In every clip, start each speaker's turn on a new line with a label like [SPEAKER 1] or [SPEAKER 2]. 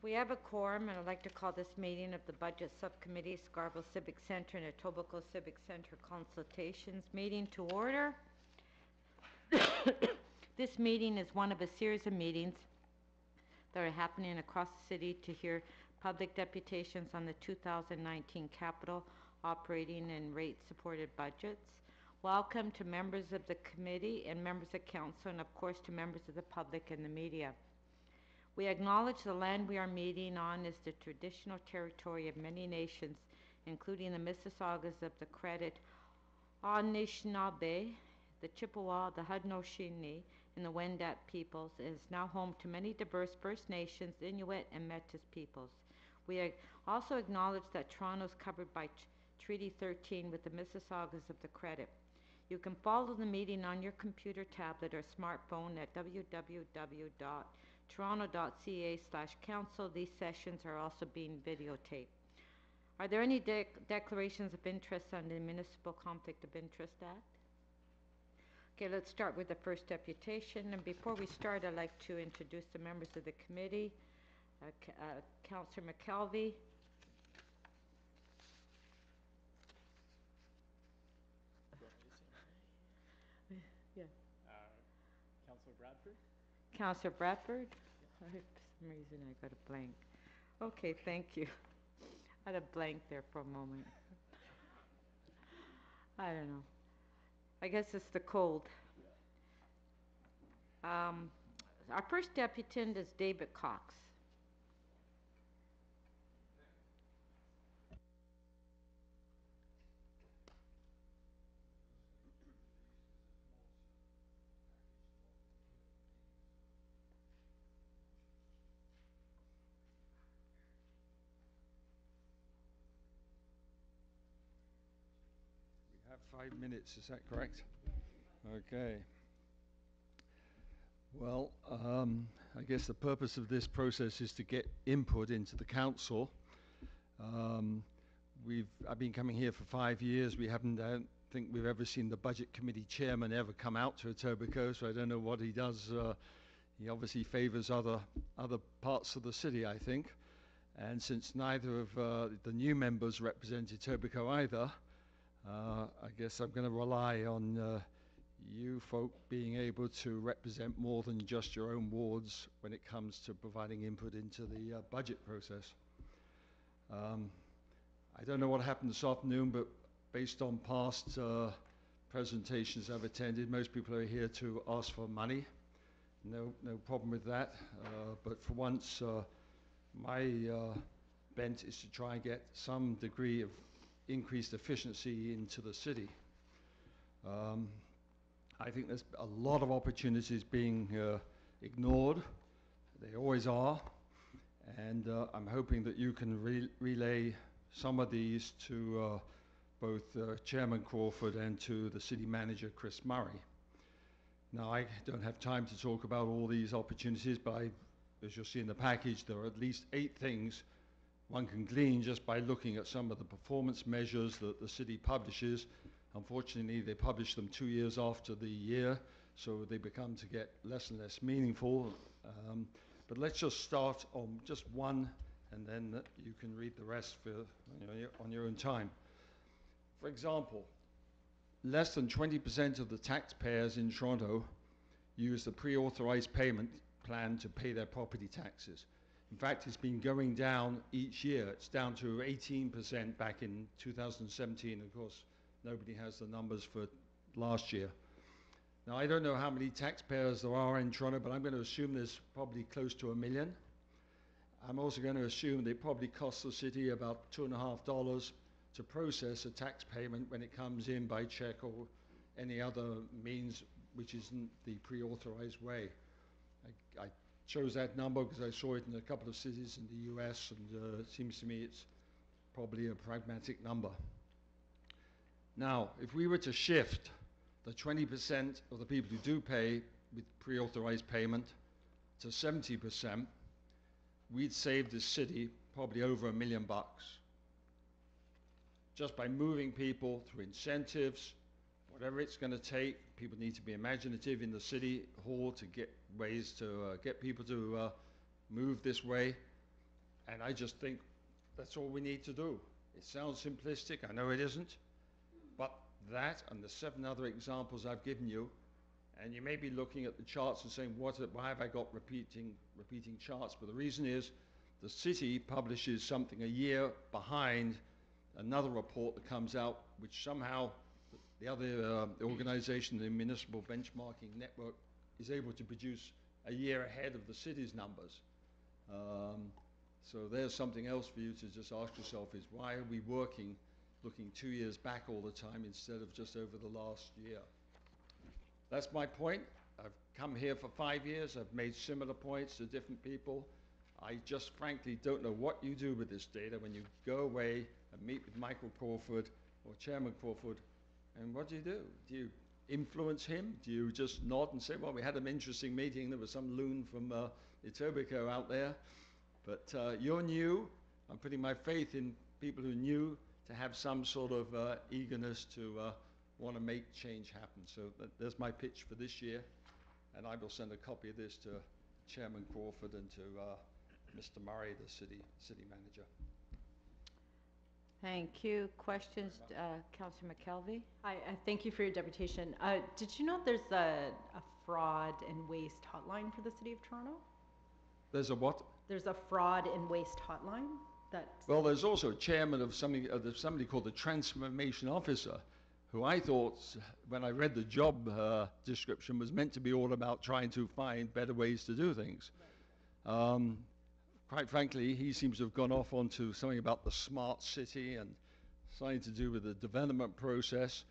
[SPEAKER 1] We have a quorum, and I'd like to call this meeting of the Budget Subcommittee, Scarborough Civic Center and Etobicoke Civic Center Consultations meeting to order. This meeting is one of a series of meetings that are happening across the city to hear public deputations on the 2019 capital operating and rate-supported budgets. Welcome to members of the committee and members of council, and of course to members of the public and the media. We acknowledge the land we are meeting on is the traditional territory of many nations, including the Mississaugas of the Credit, Anishinaabe, the Chippewa, the Haudenosaunee, and the Wendat peoples. It is now home to many diverse First Nations, Inuit, and Métis peoples. We also acknowledge that Toronto is covered by Treaty 13 with the Mississaugas of the Credit. You can follow the meeting on your computer, tablet, or smartphone at www.toronto.ca/council. These sessions are also being videotaped. Are there any declarations of interest on the Municipal Conflict of Interest Act? Okay, let's start with the first deputation. And before we start, I'd like to introduce the members of the committee. Councillor McKelvey. Yeah.
[SPEAKER 2] Councillor Bradford.
[SPEAKER 1] Councillor Bradford. For some reason I got a blank. Okay, thank you. I had a blank there for a moment. I don't know. I guess it's the cold. Our first deputant is David Cox.
[SPEAKER 3] We have 5 minutes, is that correct? Okay. Well, I guess the purpose of this process is to get input into the council. I've been coming here for 5 years. I don't think we've ever seen the budget committee chairman ever come out to Etobicoke, so I don't know what he does. He obviously favors other parts of the city, I think. And since neither of the new members represent Etobicoke either, I guess I'm going to rely on you folk being able to represent more than just your own wards when it comes to providing input into the budget process. I don't know what happened this afternoon, but based on past presentations I've attended, most people are here to ask for money. No problem with that. But for once, my bent is to try and get some degree of increased efficiency into the city. I think there's a lot of opportunities being ignored. They always are. And I'm hoping that you can relay some of these to both Chairman Crawford and to the City Manager, Chris Murray. Now, I don't have time to talk about all these opportunities, but as you'll see in the package, there are at least 8 things one can glean just by looking at some of the performance measures that the city publishes. Unfortunately, they publish them 2 years after the year, so they become to get less and less meaningful. But let's just start on just one, and then you can read the rest on your own time. For example, less than 20% of the taxpayers in Toronto use the pre-authorized payment plan to pay their property taxes. In fact, it's been going down each year. It's down to 18% back in 2017. Of course, nobody has the numbers for last year. Now, I don't know how many taxpayers there are in Toronto, but I'm going to assume there's probably close to 1 million. I'm also going to assume that it probably costs the city about $2.50 to process a tax payment when it comes in by check or any other means which isn't the pre-authorized way. I chose that number because I saw it in a couple of cities in the US, and it seems to me it's probably a pragmatic number. Now, if we were to shift the 20% of the people who do pay with pre-authorized payment to 70%, we'd save the city probably over $1 million just by moving people through incentives, whatever it's going to take. People need to be imaginative in the city hall to get ways to get people to move this way. And I just think that's all we need to do. It sounds simplistic, I know it isn't, but that and the 7 other examples I've given you, and you may be looking at the charts and saying, why have I got repeating charts? But the reason is the city publishes something a year behind another report that comes out, which somehow the other organization, the Municipal Benchmarking Network, is able to produce a year ahead of the city's numbers. So there's something else for you to just ask yourself is, why are we looking 2 years back all the time instead of just over the last year? That's my point. I've come here for 5 years. I've made similar points to different people. I just frankly don't know what you do with this data when you go away and meet with Michael Crawford or Chairman Crawford, and what do? Do you influence him? Do you just nod and say, well, we had an interesting meeting, there was some loon from Etobicoke out there, but you're new. I'm putting my faith in people who are new to have some sort of eagerness to want to make change happen. So there's my pitch for this year, and I will send a copy of this to Chairman Crawford and to Mr. Murray, the city manager.
[SPEAKER 1] Thank you. Questions, Councillor McKelvey?
[SPEAKER 4] Hi, thank you for your deputation. Did you know there's a fraud and waste hotline for the City of Toronto?
[SPEAKER 3] There's a what?
[SPEAKER 4] There's a fraud and waste hotline that...
[SPEAKER 3] Well, there's also a chairman of somebody called the Transformation Officer, who I thought, when I read the job description, was meant to be all about trying to find better ways to do things. Right. Quite frankly, he seems to have gone off onto something about the smart city and something to do with the development process.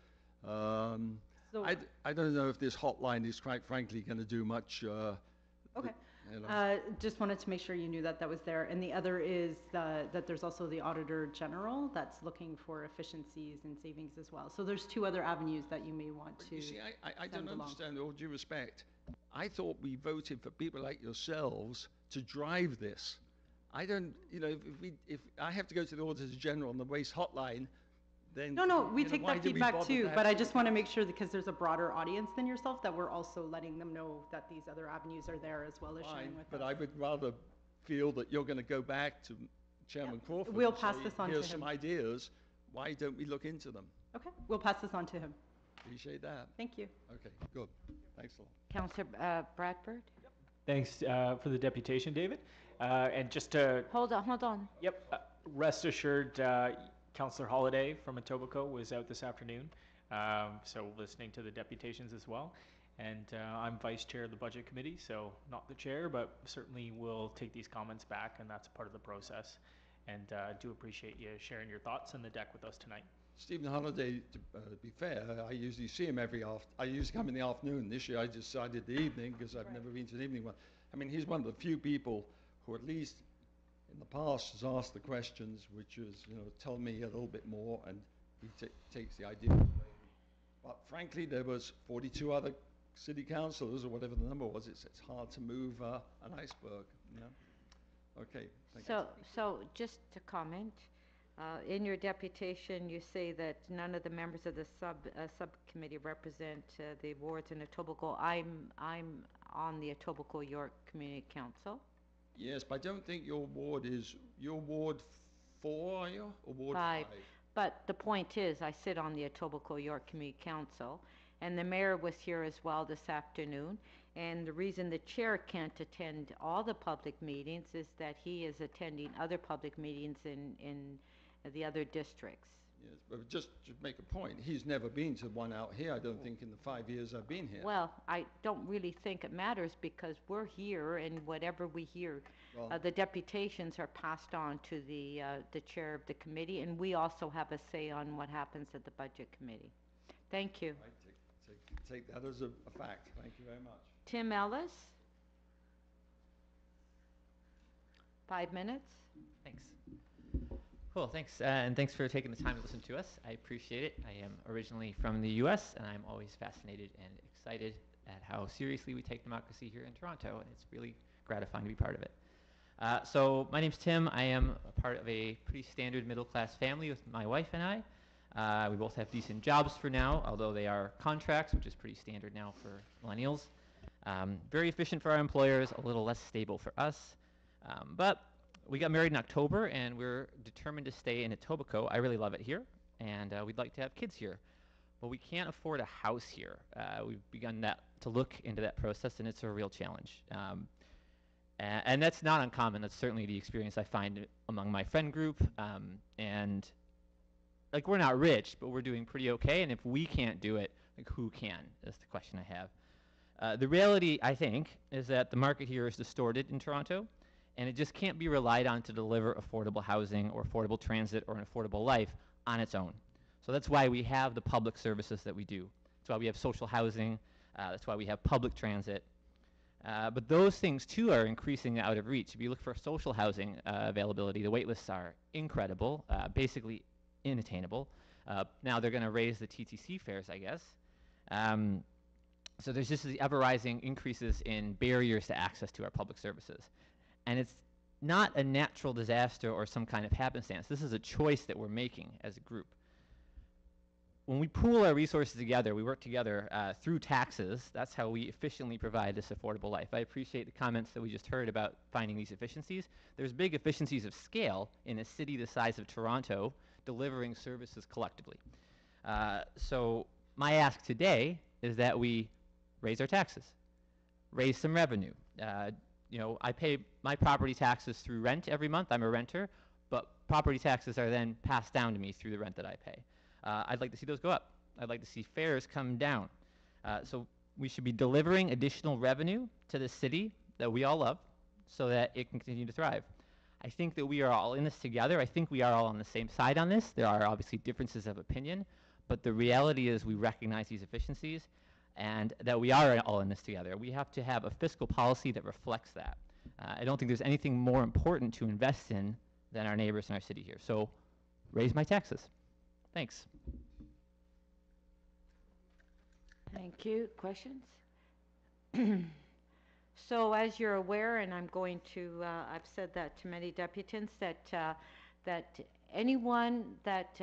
[SPEAKER 4] So
[SPEAKER 3] I don't know if this hotline is, quite frankly, going to do much.
[SPEAKER 4] Okay.
[SPEAKER 3] You know.
[SPEAKER 4] Just wanted to make sure you knew that was there. And the other is that there's also the Auditor General that's looking for efficiencies and savings as well. So there's 2 other avenues that you may want to...
[SPEAKER 3] You see, I don't understand, all due respect. I thought we voted for people like yourselves to drive this. I don't, you know, if I have to go to the Auditor General on the waste hotline, then...
[SPEAKER 4] No, we take that feedback too, but I just want to make sure, because there's a broader audience than yourself, that we're also letting them know that these other avenues are there as well as sharing with them.
[SPEAKER 3] But I would rather feel that you're going to go back to Chairman Crawford
[SPEAKER 4] We'll
[SPEAKER 3] and
[SPEAKER 4] pass
[SPEAKER 3] say,
[SPEAKER 4] this on to
[SPEAKER 3] here's
[SPEAKER 4] him.
[SPEAKER 3] some ideas, why don't we look into them?
[SPEAKER 4] Okay, we'll pass this on to him.
[SPEAKER 3] Appreciate that.
[SPEAKER 4] Thank you.
[SPEAKER 3] Okay, good. Thanks a lot.
[SPEAKER 1] Councillor Bradford?
[SPEAKER 2] Thanks for the deputation, David. And just to...
[SPEAKER 1] Hold on.
[SPEAKER 2] Yep. Rest assured, Councillor Holiday from Etobicoke was out this afternoon, so listening to the deputations as well. And I'm vice chair of the budget committee, so not the chair, but certainly will take these comments back, and that's part of the process. And do appreciate you sharing your thoughts on the deck with us tonight.
[SPEAKER 3] Stephen Holiday, to be fair, I usually see him I usually come in the afternoon. This year I decided the evening because I've never been to an evening one. I mean, he's one of the few people who at least in the past has asked the questions, which is, you know, tell me a little bit more, and he takes the idea. But frankly, there was 42 other city councillors, or whatever the number was. It's hard to move an iceberg, you know? Okay, thank you.
[SPEAKER 1] So just to comment, in your deputation, you say that none of the members of the subcommittee represent the wards in Etobicoke. I'm on the Etobicoke York Community Council.
[SPEAKER 3] Yes, but I don't think your ward is, your Ward 4, are you? Or Ward 5?
[SPEAKER 1] But the point is, I sit on the Etobicoke York Community Council, and the mayor was here as well this afternoon. And the reason the chair can't attend all the public meetings is that he is attending other public meetings in the other districts.
[SPEAKER 3] Yes, but just to make a point, he's never been to one out here, I don't think, in the 5 years I've been here.
[SPEAKER 1] Well, I don't really think it matters because we're here, and whatever we hear,
[SPEAKER 3] Well,
[SPEAKER 1] the deputations are passed on to the chair of the committee, and we also have a say on what happens at the budget committee. Thank you.
[SPEAKER 3] I take that as a fact. Thank you very much.
[SPEAKER 1] Tim Ellis? 5 minutes.
[SPEAKER 5] Thanks. Cool, thanks. And thanks for taking the time to listen to us. I appreciate it. I am originally from the US, and I'm always fascinated and excited at how seriously we take democracy here in Toronto, and it's really gratifying to be part of it. So my name's Tim. I am a part of a pretty standard middle-class family with my wife and I. We both have decent jobs for now, although they are contracts, which is pretty standard now for millennials. Very efficient for our employers, a little less stable for us. But We got married in October, and we're determined to stay in Etobicoke. I really love it here, and we'd like to have kids here. But we can't afford a house here. We've begun to look into that process, and it's a real challenge. And that's not uncommon. That's certainly the experience I find among my friend group. And like, we're not rich, but we're doing pretty okay. And if we can't do it, like, who can? That's the question I have. The reality, I think, is that the market here is distorted in Toronto, and it just can't be relied on to deliver affordable housing or affordable transit or an affordable life on its own. So that's why we have the public services that we do. That's why we have social housing. That's why we have public transit. But those things, too, are increasing out of reach. If you look for social housing availability, the wait lists are incredible, basically unattainable. Now they're going to raise the TTC fares, I guess. So there's just the ever-rising increases in barriers to access to our public services. And it's not a natural disaster or some kind of happenstance. This is a choice that we're making as a group. When we pool our resources together, we work together through taxes. That's how we efficiently provide this affordable life. I appreciate the comments that we just heard about finding these efficiencies. There's big efficiencies of scale in a city the size of Toronto delivering services collectively. So my ask today is that we raise our taxes, raise some revenue. You know, I pay my property taxes through rent every month. I'm a renter, but property taxes are then passed down to me through the rent that I pay. I'd like to see those go up. I'd like to see fares come down. So we should be delivering additional revenue to the city that we all love so that it can continue to thrive. I think that we are all in this together. I think we are all on the same side on this. There are obviously differences of opinion, but the reality is we recognize these efficiencies and that we are all in this together. We have to have a fiscal policy that reflects that. I don't think there's anything more important to invest in than our neighbors in our city here. So raise my taxes. Thanks.
[SPEAKER 1] Thank you. Questions? So as you're aware, and I'm going to, I've said that to many deputants, that anyone that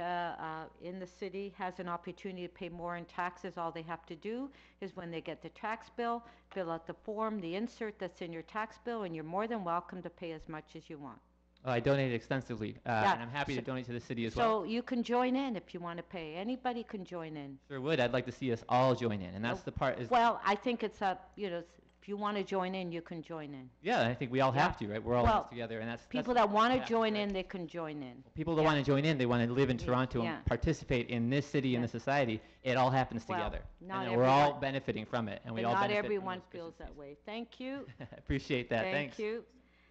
[SPEAKER 1] in the city has an opportunity to pay more in taxes, all they have to do is when they get the tax bill, fill out the form, the insert that's in your tax bill, and you're more than welcome to pay as much as you want.
[SPEAKER 5] Oh, I donate extensively,
[SPEAKER 1] Yeah,
[SPEAKER 5] and I'm happy to donate to the city as
[SPEAKER 1] So
[SPEAKER 5] well.
[SPEAKER 1] you can join in if you want to pay. Anybody can join in.
[SPEAKER 5] Sure would. I'd like to see us all join in, and that's the part. Is
[SPEAKER 1] Well, I think it's up, you know, if you want to join in, you can join in.
[SPEAKER 5] yeah, I think we all
[SPEAKER 1] Yeah.
[SPEAKER 5] have to, right? We're all in
[SPEAKER 1] Well,
[SPEAKER 5] this together, and that's
[SPEAKER 1] People
[SPEAKER 5] that's
[SPEAKER 1] that want to
[SPEAKER 5] fantastic,
[SPEAKER 1] join
[SPEAKER 5] right?
[SPEAKER 1] in, they can join in.
[SPEAKER 5] People that
[SPEAKER 1] Yeah.
[SPEAKER 5] want to join in, they want to live in
[SPEAKER 1] Yeah,
[SPEAKER 5] Toronto
[SPEAKER 1] yeah.
[SPEAKER 5] and participate in this city and
[SPEAKER 1] Yeah.
[SPEAKER 5] this society. It all happens
[SPEAKER 1] Well,
[SPEAKER 5] together,
[SPEAKER 1] not
[SPEAKER 5] and then we're all
[SPEAKER 1] everyone-
[SPEAKER 5] benefiting from it, and we
[SPEAKER 1] But
[SPEAKER 5] all
[SPEAKER 1] not
[SPEAKER 5] benefit from
[SPEAKER 1] everyone
[SPEAKER 5] those
[SPEAKER 1] feels that
[SPEAKER 5] efficiencies.
[SPEAKER 1] way. Thank you.
[SPEAKER 5] Appreciate that. Thanks.
[SPEAKER 1] Thank you.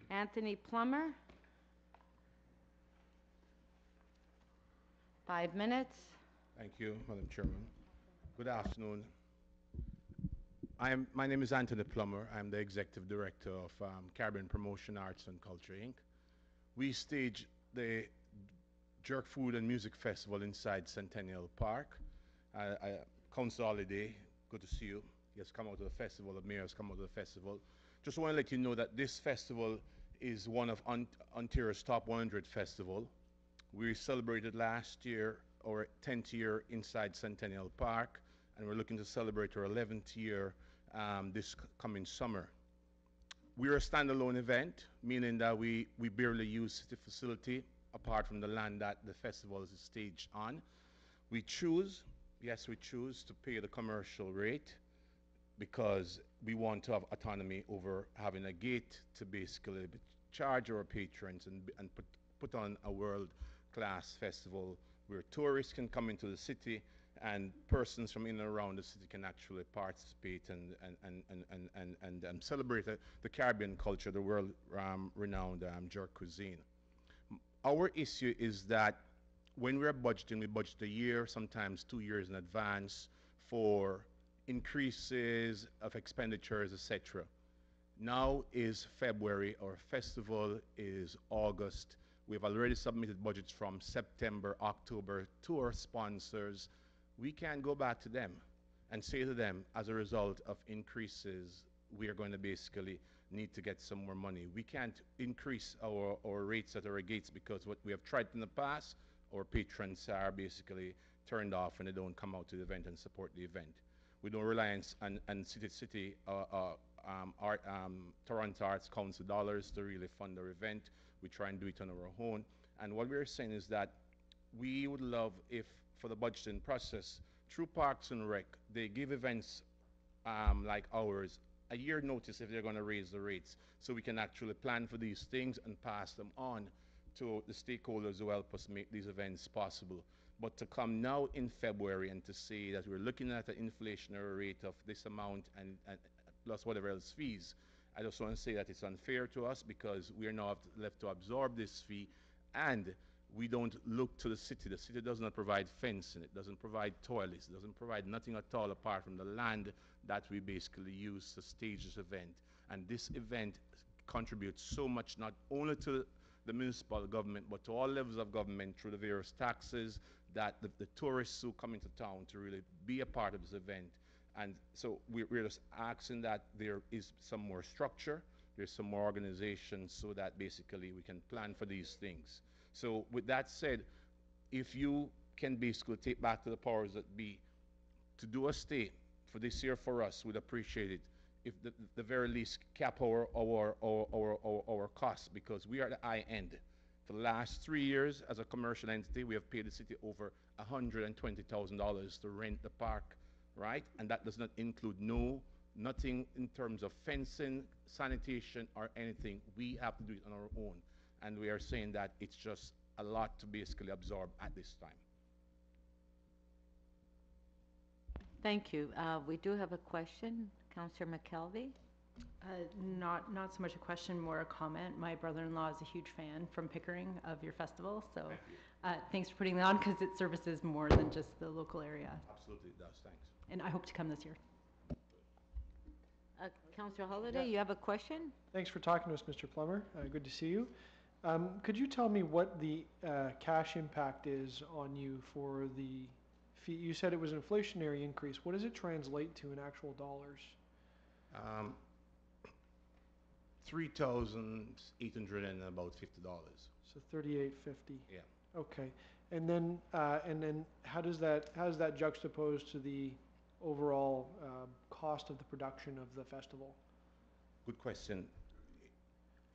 [SPEAKER 1] Anthony Plummer. 5 minutes.
[SPEAKER 6] Thank you, Madam Chairman. Good afternoon. My name is Anthony Plummer. I'm the Executive Director of Caribbean Promotion Arts and Culture, Inc. We stage the Jerk Food and Music Festival inside Centennial Park. Council Holiday, good to see you. He has come out to the festival, the mayor has come out to the festival. Just want to let you know that this festival is one of Ontario's top 100 festival. We celebrated last year our 10th year inside Centennial Park, and we're looking to celebrate our 11th year this coming summer. We're a standalone event, meaning that we barely use the facility apart from the land that the festival is staged on. We choose to pay the commercial rate because we want to have autonomy over having a gate to basically charge our patrons and put on a world-class festival where tourists can come into the city and persons from in and around the city can actually participate and celebrate the Caribbean culture, the world-renowned jerk cuisine. Our issue is that when we're budgeting, we budget a year, sometimes 2 years in advance for increases of expenditures, etc. Now is February, our festival is August. We've already submitted budgets from September, October to our sponsors. We can't go back to them and say to them, as a result of increases, we are going to basically need to get some more money. We can't increase our rates at our gates because what we have tried in the past, our patrons are basically turned off and they don't come out to the event and support the event. We don't rely on Toronto Arts Council dollars to really fund our event. We try and do it on our own. And what we're saying is that we would love if, for the budgeting process, through Parks and Rec, they give events like ours a year notice if they're going to raise the rates, so we can actually plan for these things and pass them on to the stakeholders who help us make these events possible. But to come now in February and to say that we're looking at an inflationary rate of this amount and plus whatever else fees, I just want to say that it's unfair to us because we are now left to absorb this fee, and we don't look to the city. The city does not provide fencing, it doesn't provide toilets, it doesn't provide nothing at all apart from the land that we basically use to stage this event. And this event contributes so much, not only to the municipal government, but to all levels of government through the various taxes that the tourists who come into town to really be a part of this event. And so we're just asking that there is some more structure, there's some more organization, so that basically we can plan for these things. So with that said, if you can basically take back to the powers that be to do a stay for this year for us, we'd appreciate it. If the very least cap our costs, because we are at the high end. For the last 3 years, as a commercial entity, we have paid the city over $120,000 to rent the park, right? And that does not include nothing in terms of fencing, sanitation, or anything. We have to do it on our own. And we are saying that it's just a lot to basically absorb at this time.
[SPEAKER 1] Thank you. We do have a question. Councillor McKelvey?
[SPEAKER 4] Not so much a question, more a comment. My brother-in-law is a huge fan from Pickering of your festival, so thanks for putting that on, because it services more than just the local area.
[SPEAKER 6] Absolutely, it does. Thanks.
[SPEAKER 4] And I hope to come this year.
[SPEAKER 1] Councillor Holliday, you have a question?
[SPEAKER 7] Thanks for talking to us, Mr. Plummer. Good to see you. Could you tell me what the cash impact is on you for the fee? You said it was an inflationary increase. What does it translate to in actual dollars?
[SPEAKER 6] $3,850.
[SPEAKER 7] So $38.50.
[SPEAKER 6] Yeah.
[SPEAKER 7] Okay. And then how does that juxtapose to the overall cost of the production of the festival?
[SPEAKER 6] Good question.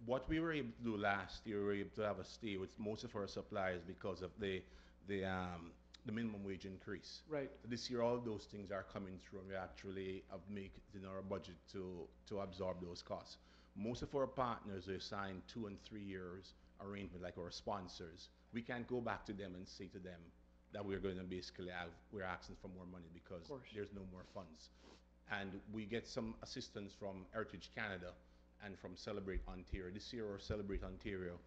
[SPEAKER 6] What we were able to do last year, we were able to have a stay with most of our suppliers because of the minimum wage increase.
[SPEAKER 7] Right.
[SPEAKER 6] So this year, all those things are coming through, and we actually have made it in our budget to absorb those costs. Most of our partners are signed 2 and 3 years arrangement, like our sponsors. We can't go back to them and say to them that we're going to basically we're asking for more money because there's no more funds. And we get some assistance from Heritage Canada and from Celebrate Ontario. This year, our Celebrate Ontario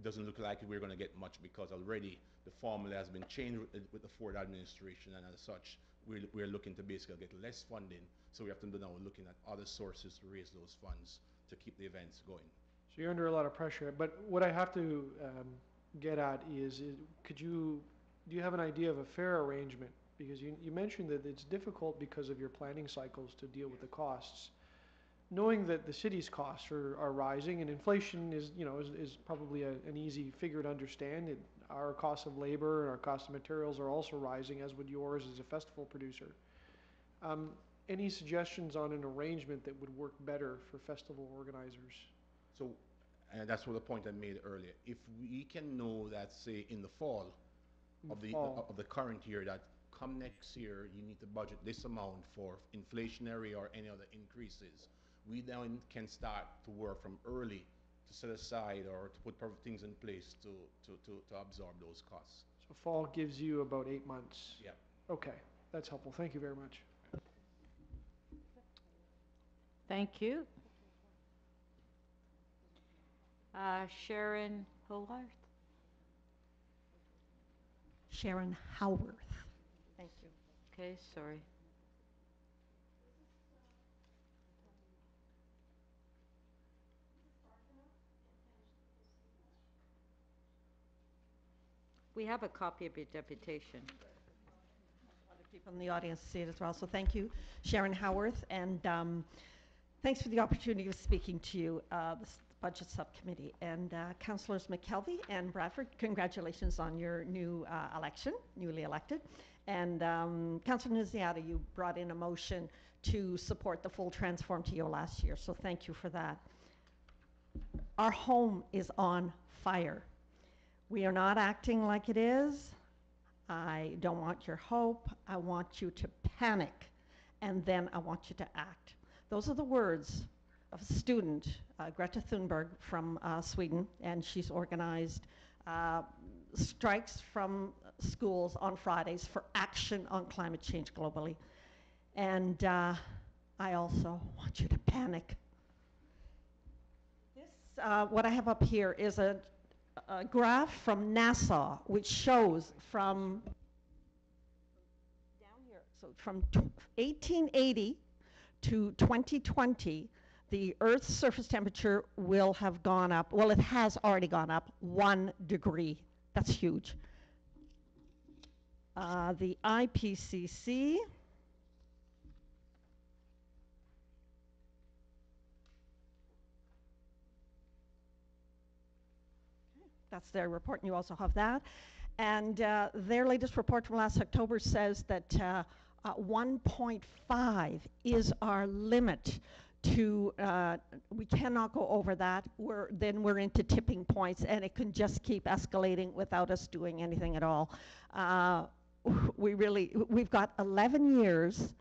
[SPEAKER 6] doesn't look like we're going to get much because already the formula has been changed with the Ford administration, and as such, we're looking to basically get less funding. So we have to now looking at other sources to raise those funds to keep the events going.
[SPEAKER 7] So you're under a lot of pressure. But what I have to get at is do you have an idea of a fair arrangement? Because you mentioned that it's difficult because of your planning cycles to deal with the costs. Knowing that the city's costs are rising, and inflation is probably an easy figure to understand. Our cost of labor and our cost of materials are also rising, as would yours as a festival producer. Any suggestions on an arrangement that would work better for festival organizers?
[SPEAKER 6] So, and that's what the point I made earlier. If we can know that, say, in the fall of the current year, that come next year you need to budget this amount for inflationary or any other increases, we then can start to work from early to set aside or to put things in place to absorb those costs.
[SPEAKER 7] So fall gives you about 8 months?
[SPEAKER 6] Yeah.
[SPEAKER 7] Okay, that's helpful. Thank you very much.
[SPEAKER 1] Thank you. Sharon Howarth?
[SPEAKER 8] Sharon Howarth.
[SPEAKER 1] Thank you. Okay, sorry. We have a copy of your deputation.
[SPEAKER 8] Other people in the audience see it as well, so thank you, Sharon Howarth, and thanks for the opportunity of speaking to you, this Budget Subcommittee. And Councillors McKelvey and Bradford, congratulations on your new election, newly elected. And Councillor Nunziata, you brought in a motion to support the full Transform TO last year, so thank you for that. Our home is on fire. We are not acting like it is. I don't want your hope. I want you to panic, and then I want you to act. Those are the words of a student, Greta Thunberg from Sweden, and she's organized strikes from schools on Fridays for action on climate change globally. And I also want you to panic. This, what I have up here is a graph from NASA, which shows from down here, so from 1880 to 2020, the Earth's surface temperature will have gone up, well, it has already gone up 1 degree. That's huge. The IPCC, that's their report, and you also have that. And their latest report from last October says that 1.5 is our limit to, we cannot go over that. Then we're into tipping points, and it can just keep escalating without us doing anything at all. We've got 11 years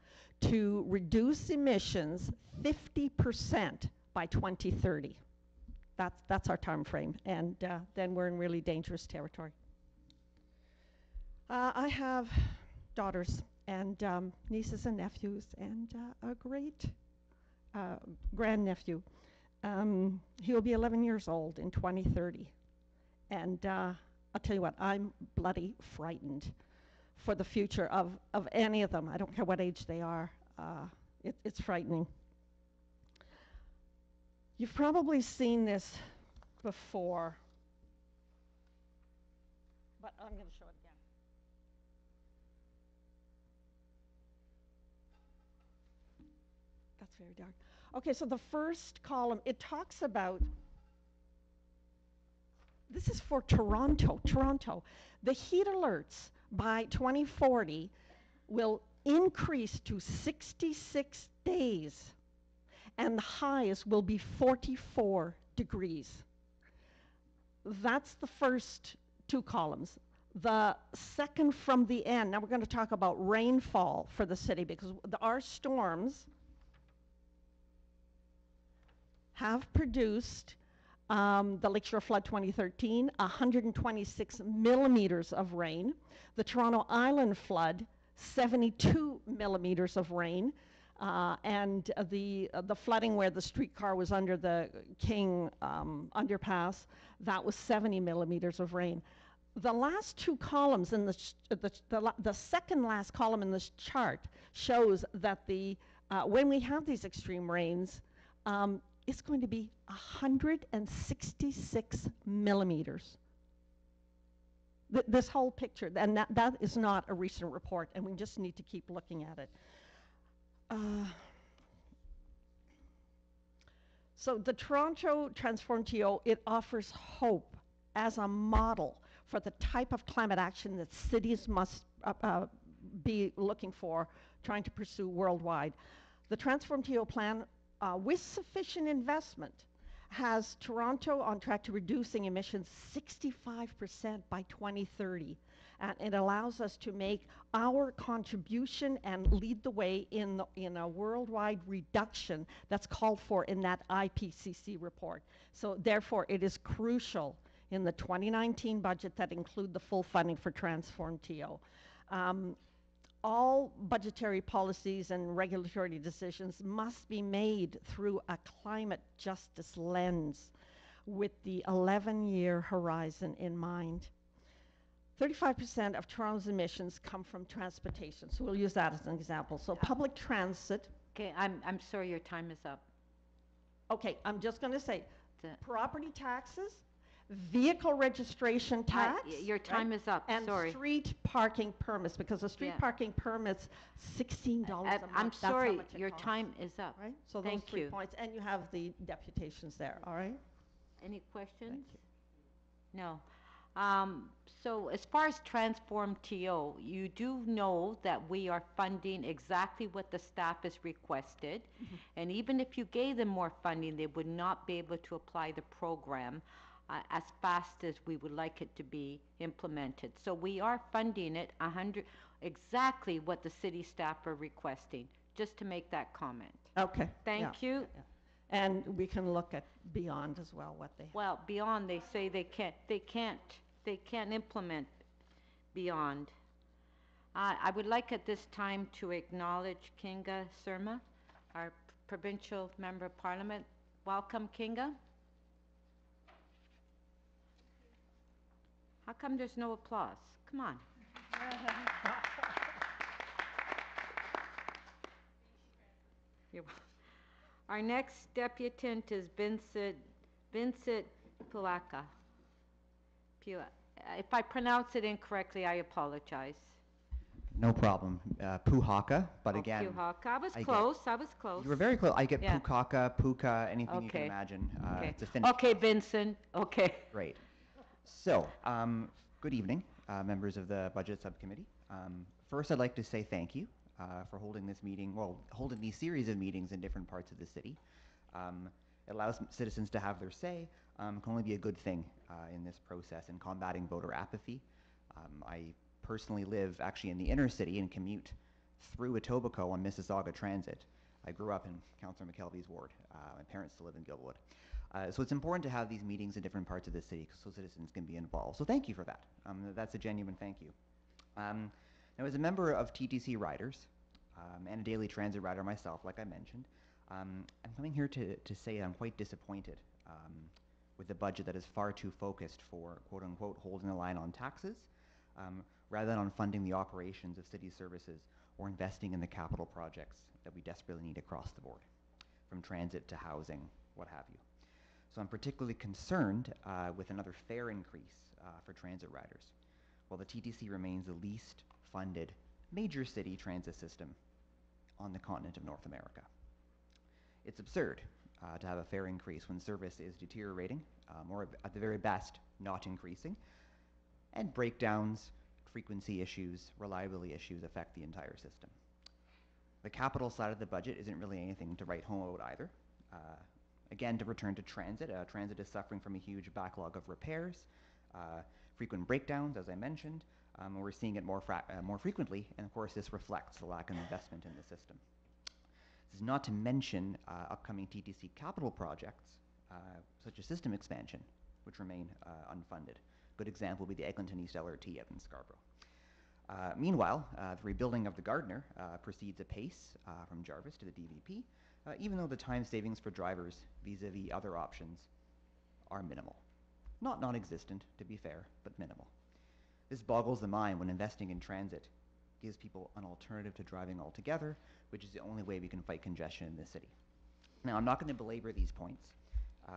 [SPEAKER 8] to reduce emissions 50% by 2030. That's our time frame, and then we're in really dangerous territory. I have daughters and nieces and nephews, and a great grandnephew. He'll be 11 years old in 2030, and I'll tell you what, I'm bloody frightened for the future of any of them. I don't care what age they are. It's frightening. You've probably seen this before, but I'm going to show it again. That's very dark. Okay, so the first column, it talks about, this is for Toronto. The heat alerts by 2040 will increase to 66 days, and the highs will be 44 degrees. That's the first two columns. The second from the end, now we're going to talk about rainfall for the city, because our storms have produced the Lakeshore Flood 2013, 126 millimeters of rain. The Toronto Island Flood, 72 millimeters of rain. And the flooding where the streetcar was under the King underpass, that was 70 millimeters of rain. The last two columns in the second last column in this chart shows that when we have these extreme rains, it's going to be 166 millimeters. This whole picture, and that is not a recent report, and we just need to keep looking at it. So the Toronto Transform TO, it offers hope as a model for the type of climate action that cities must be looking for, trying to pursue worldwide. The Transform TO plan, with sufficient investment, has Toronto on track to reducing emissions 65% by 2030. And it allows us to make our contribution and lead the way in a worldwide reduction that's called for in that IPCC report. So therefore, it is crucial in the 2019 budget that include the full funding for Transform TO. All budgetary policies and regulatory decisions must be made through a climate justice lens with the 11-year horizon in mind. 35% of Toronto's emissions come from transportation, so we'll use that as an example. So public transit.
[SPEAKER 1] Okay, I'm sorry, your time is up.
[SPEAKER 8] Okay, I'm just going to say property taxes, vehicle registration tax.
[SPEAKER 1] Your time is up,
[SPEAKER 8] and
[SPEAKER 1] sorry.
[SPEAKER 8] Street parking permits, because the street parking permits, $16 a month.
[SPEAKER 1] I'm sorry,
[SPEAKER 8] That's
[SPEAKER 1] your
[SPEAKER 8] costs.
[SPEAKER 1] time is up.
[SPEAKER 8] Right? So
[SPEAKER 1] Thank
[SPEAKER 8] those 3
[SPEAKER 1] you.
[SPEAKER 8] points, and you have the deputations there, all right?
[SPEAKER 1] Any questions?
[SPEAKER 8] Thank you.
[SPEAKER 1] No. So as far as Transform TO, you do know that we are funding exactly what the staff has requested. And even if you gave them more funding, they would not be able to apply the program as fast as we would like it to be implemented. So we are funding it exactly what the city staff are requesting, just to make that comment.
[SPEAKER 8] Okay.
[SPEAKER 1] Thank you.
[SPEAKER 8] Yeah. And we can look at beyond as well, what they have.
[SPEAKER 1] Well, beyond, they say they can't implement beyond. I would like at this time to acknowledge Kinga Surma, our provincial member of parliament. Welcome, Kinga. How come there's no applause? Come on. You're welcome. Our next deputant is Vincent Puaka. If I pronounce it incorrectly, I apologize.
[SPEAKER 9] No problem. Puhaka, but again,
[SPEAKER 1] Puhaka. I was
[SPEAKER 9] I
[SPEAKER 1] close. I was close.
[SPEAKER 9] you were very close. I get
[SPEAKER 1] Yeah.
[SPEAKER 9] Pukaka, Puka, anything you can
[SPEAKER 1] Okay.
[SPEAKER 9] imagine.
[SPEAKER 1] Okay.
[SPEAKER 9] It's a Finnish.
[SPEAKER 1] Okay, Vincent. Okay.
[SPEAKER 9] Great. So, good evening, members of the Budget Subcommittee. First, I'd like to say thank you for holding this meeting, holding these series of meetings in different parts of the city. It allows citizens to have their say. Can only be a good thing in this process in combating voter apathy. I personally live actually in the inner city and commute through Etobicoke on Mississauga Transit. I grew up in Councillor McKelvey's ward. My parents still live in Gilwood. So it's important to have these meetings in different parts of the city so citizens can be involved. So thank you for that. That's a genuine thank you. Now, as a member of TTC Riders and a daily transit rider myself, like I mentioned, I'm coming here to say I'm quite disappointed with the budget that is far too focused for, quote unquote, holding the line on taxes, rather than on funding the operations of city services or investing in the capital projects that we desperately need across the board, from transit to housing, what have you. So I'm particularly concerned with another fare increase for transit riders. While the TTC remains the least funded major city transit system on the continent of North America. It's absurd to have a fare increase when service is deteriorating, or at the very best, not increasing, and breakdowns, frequency issues, reliability issues affect the entire system. The capital side of the budget isn't really anything to write home about either. Again, to return to transit, transit is suffering from a huge backlog of repairs, frequent breakdowns, as I mentioned, and we're seeing it more frequently, and of course this reflects the lack of investment in the system. This is not to mention upcoming TTC capital projects, such as system expansion, which remain unfunded. Good example would be the Eglinton East LRT out in Scarborough. Meanwhile, the rebuilding of the Gardiner proceeds apace from Jarvis to the DVP, even though the time savings for drivers vis-a-vis other options are minimal. Not non-existent, to be fair, but minimal. This boggles the mind when investing in transit gives people an alternative to driving altogether, which is the only way we can fight congestion in this city. Now, I'm not going to belabor these points.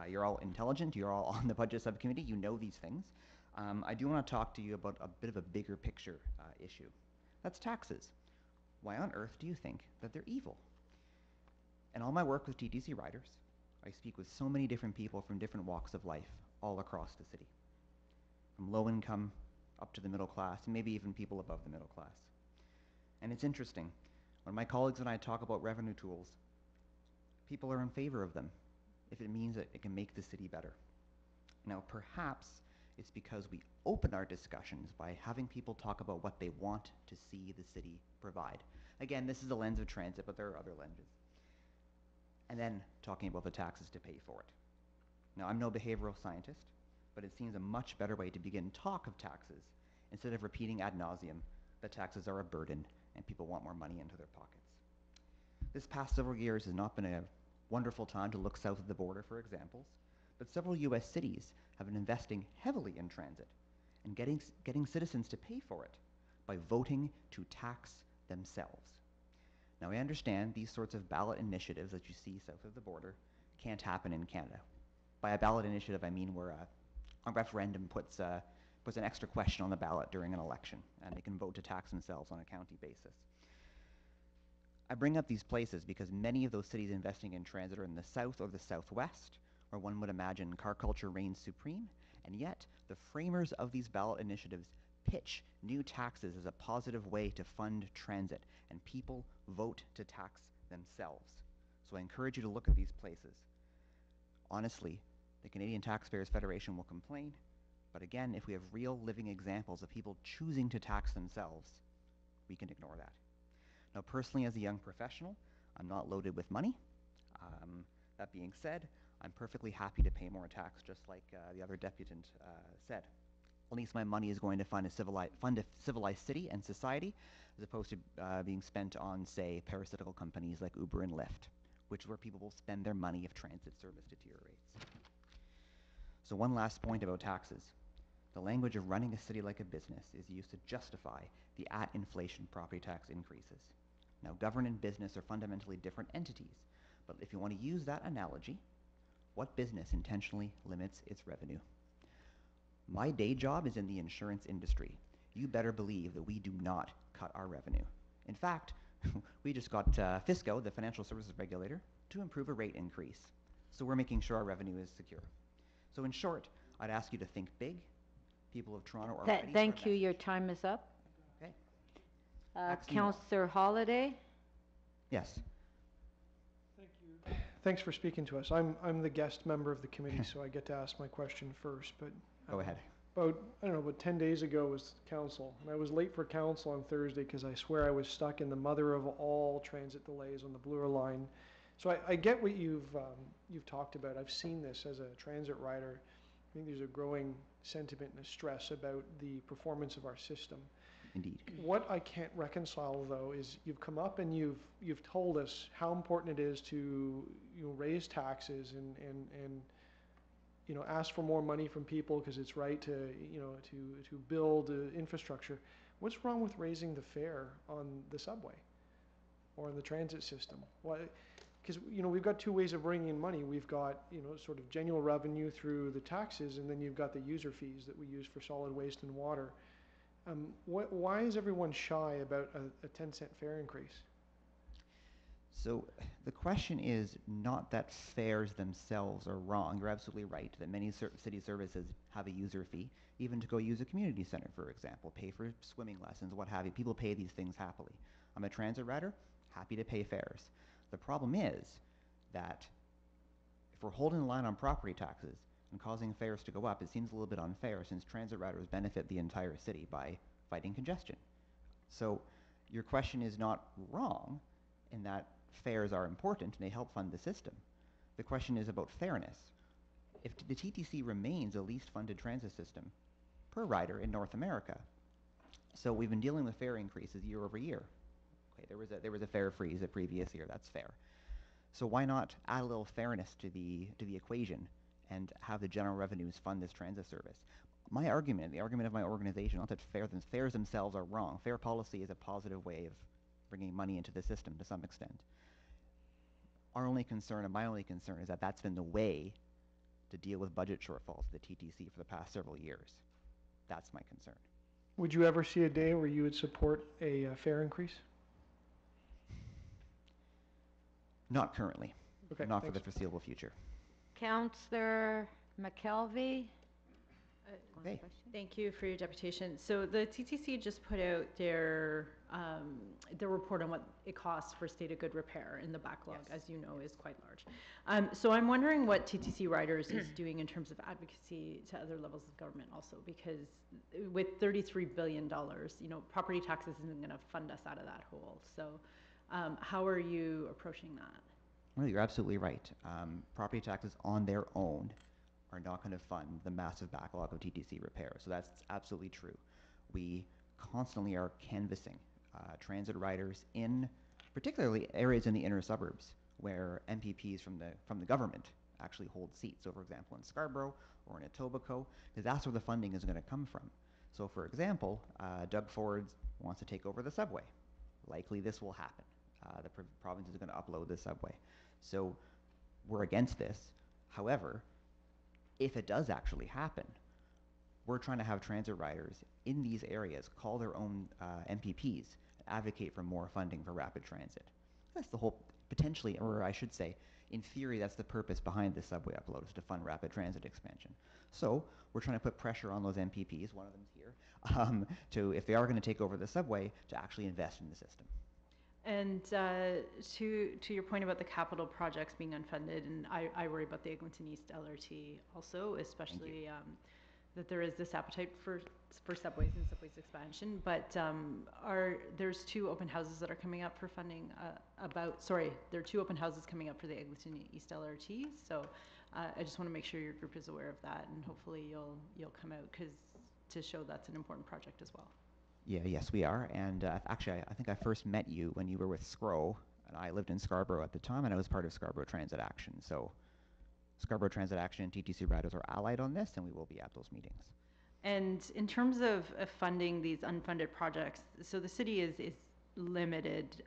[SPEAKER 9] You're all intelligent, you're all on the budget subcommittee, you know these things. I do want to talk to you about a bit of a bigger picture issue. That's taxes. Why on earth do you think that they're evil? In all my work with TTC riders, I speak with so many different people from different walks of life all across the city, from low income up to the middle class, and maybe even people above the middle class. And it's interesting, when my colleagues and I talk about revenue tools, people are in favor of them if it means that it can make the city better. Now, perhaps it's because we open our discussions by having people talk about what they want to see the city provide. Again, this is the lens of transit, but there are other lenses. And then talking about the taxes to pay for it. Now, I'm no behavioral scientist, but it seems a much better way to begin talk of taxes instead of repeating ad nauseum that taxes are a burden and people want more money into their pockets. This past several years has not been a wonderful time to look south of the border for examples, but several US cities have been investing heavily in transit and getting citizens to pay for it by voting to tax themselves. Now, I understand these sorts of ballot initiatives that you see south of the border can't happen in Canada. By a ballot initiative, I mean where a referendum puts an extra question on the ballot during an election, and they can vote to tax themselves on a county basis. I bring up these places because many of those cities investing in transit are in the south or the southwest, where one would imagine car culture reigns supreme, And yet, the framers of these ballot initiatives pitch new taxes as a positive way to fund transit, and people vote to tax themselves. So I encourage you to look at these places. Honestly, the Canadian Taxpayers Federation will complain, but again, if we have real living examples of people choosing to tax themselves, we can ignore that. Now, personally, as a young professional, I'm not loaded with money. That being said, I'm perfectly happy to pay more tax, just like the other deputant said. At least my money is going to fund a civilized city and society, as opposed to being spent on, say, parasitical companies like Uber and Lyft, which is where people will spend their money if transit service deteriorates. So one last point about taxes. The language of running a city like a business is used to justify the at-inflation property tax increases. Now, government and business are fundamentally different entities, but if you want to use that analogy, what business intentionally limits its revenue? My day job is in the insurance industry. You better believe that we do not cut our revenue. In fact, we just got FSCO, the Financial Services Regulator, to approve a rate increase. So we're making sure our revenue is secure. So in short, I'd ask you to think big. People of Toronto are ready for
[SPEAKER 1] Thank you.
[SPEAKER 9] that.
[SPEAKER 1] Your time is up.
[SPEAKER 9] Okay. Back to you.
[SPEAKER 1] Councillor Holiday?
[SPEAKER 9] Yes.
[SPEAKER 7] Thank you. Thanks for speaking to us. I'm the guest member of the committee, so I get to ask my question first, but
[SPEAKER 9] Go ahead.
[SPEAKER 7] About 10 days ago was council, and I was late for council on Thursday because I swear I was stuck in the mother of all transit delays on the Bloor line. So I get what you've talked about. I've seen this as a transit rider. I think there's a growing sentiment and a stress about the performance of our system.
[SPEAKER 9] Indeed.
[SPEAKER 7] What I can't reconcile, though, is you've come up and you've told us how important it is to raise taxes and ask for more money from people because it's right to build infrastructure. What's wrong with raising the fare on the subway or on the transit system? Why? Because we've got two ways of bringing in money. We've got sort of genuine revenue through the taxes, and then you've got the user fees that we use for solid waste and water. Why is everyone shy about a 10-cent fare increase?
[SPEAKER 9] So the question is not that fares themselves are wrong. You're absolutely right that many city services have a user fee, even to go use a community center, for example, pay for swimming lessons, what have you. People pay these things happily. I'm a transit rider, happy to pay fares. The problem is that if we're holding the line on property taxes and causing fares to go up, it seems a little bit unfair since transit riders benefit the entire city by fighting congestion. So your question is not wrong in that fares are important and they help fund the system. The question is about fairness. If the TTC remains the least funded transit system per rider in North America, so we've been dealing with fare increases year over year. Okay, there was a fare freeze the previous year, that's fair. So why not add a little fairness to the equation and have the general revenues fund this transit service? My argument, the argument of my organization, not that fares themselves are wrong. Fair policy is a positive way of bringing money into the system to some extent. Our only concern, and my only concern, is that that's been the way to deal with budget shortfalls of the TTC for the past several years. That's my concern.
[SPEAKER 7] Would you ever see a day where you would support a fare increase?
[SPEAKER 9] Not currently.
[SPEAKER 7] Okay,
[SPEAKER 9] not
[SPEAKER 7] thanks.
[SPEAKER 9] for the foreseeable future.
[SPEAKER 1] Councillor McKelvey?
[SPEAKER 9] Okay.
[SPEAKER 4] Thank you for your deputation. So the TTC just put out their report on what it costs for state of good repair, and the backlog,
[SPEAKER 9] Yes.
[SPEAKER 4] as you know, is quite large. So I'm wondering what TTC Riders is doing in terms of advocacy to other levels of government also, because with $33 billion, property taxes isn't going to fund us out of that hole. So how are you approaching that?
[SPEAKER 9] Well, you're absolutely right. Property taxes on their own are not going to fund the massive backlog of TTC repairs. So that's absolutely true. We constantly are canvassing transit riders in particularly areas in the inner suburbs where MPPs from the government actually hold seats. So for example, in Scarborough or in Etobicoke, because that's where the funding is going to come from. So for example, Doug Ford wants to take over the subway. Likely this will happen. The province is going to upload the subway. So we're against this. However, if it does actually happen, we're trying to have transit riders in these areas call their own MPPs and advocate for more funding for rapid transit. that's the whole, potentially, or I should say, in theory, that's the purpose behind this subway upload, is to fund rapid transit expansion. So we're trying to put pressure on those MPPs, one of them's here, to, if they are going to take over the subway, to actually invest in the system.
[SPEAKER 4] And to your point about the capital projects being unfunded, and I worry about the Eglinton East LRT also, especially that there is this appetite for subways and subways expansion. But there's 2 open houses that are coming up for funding. There are 2 open houses coming up for the Eglinton East LRT. So I just want to make sure your group is aware of that, and hopefully you'll come out to show that's an important project as well.
[SPEAKER 9] Yeah, yes, we are. And actually, I think I first met you when you were with SCRO, and I lived in Scarborough at the time, and I was part of Scarborough Transit Action. So Scarborough Transit Action and TTC riders are allied on this, and we will be at those meetings.
[SPEAKER 4] And in terms of funding these unfunded projects, so the city is limited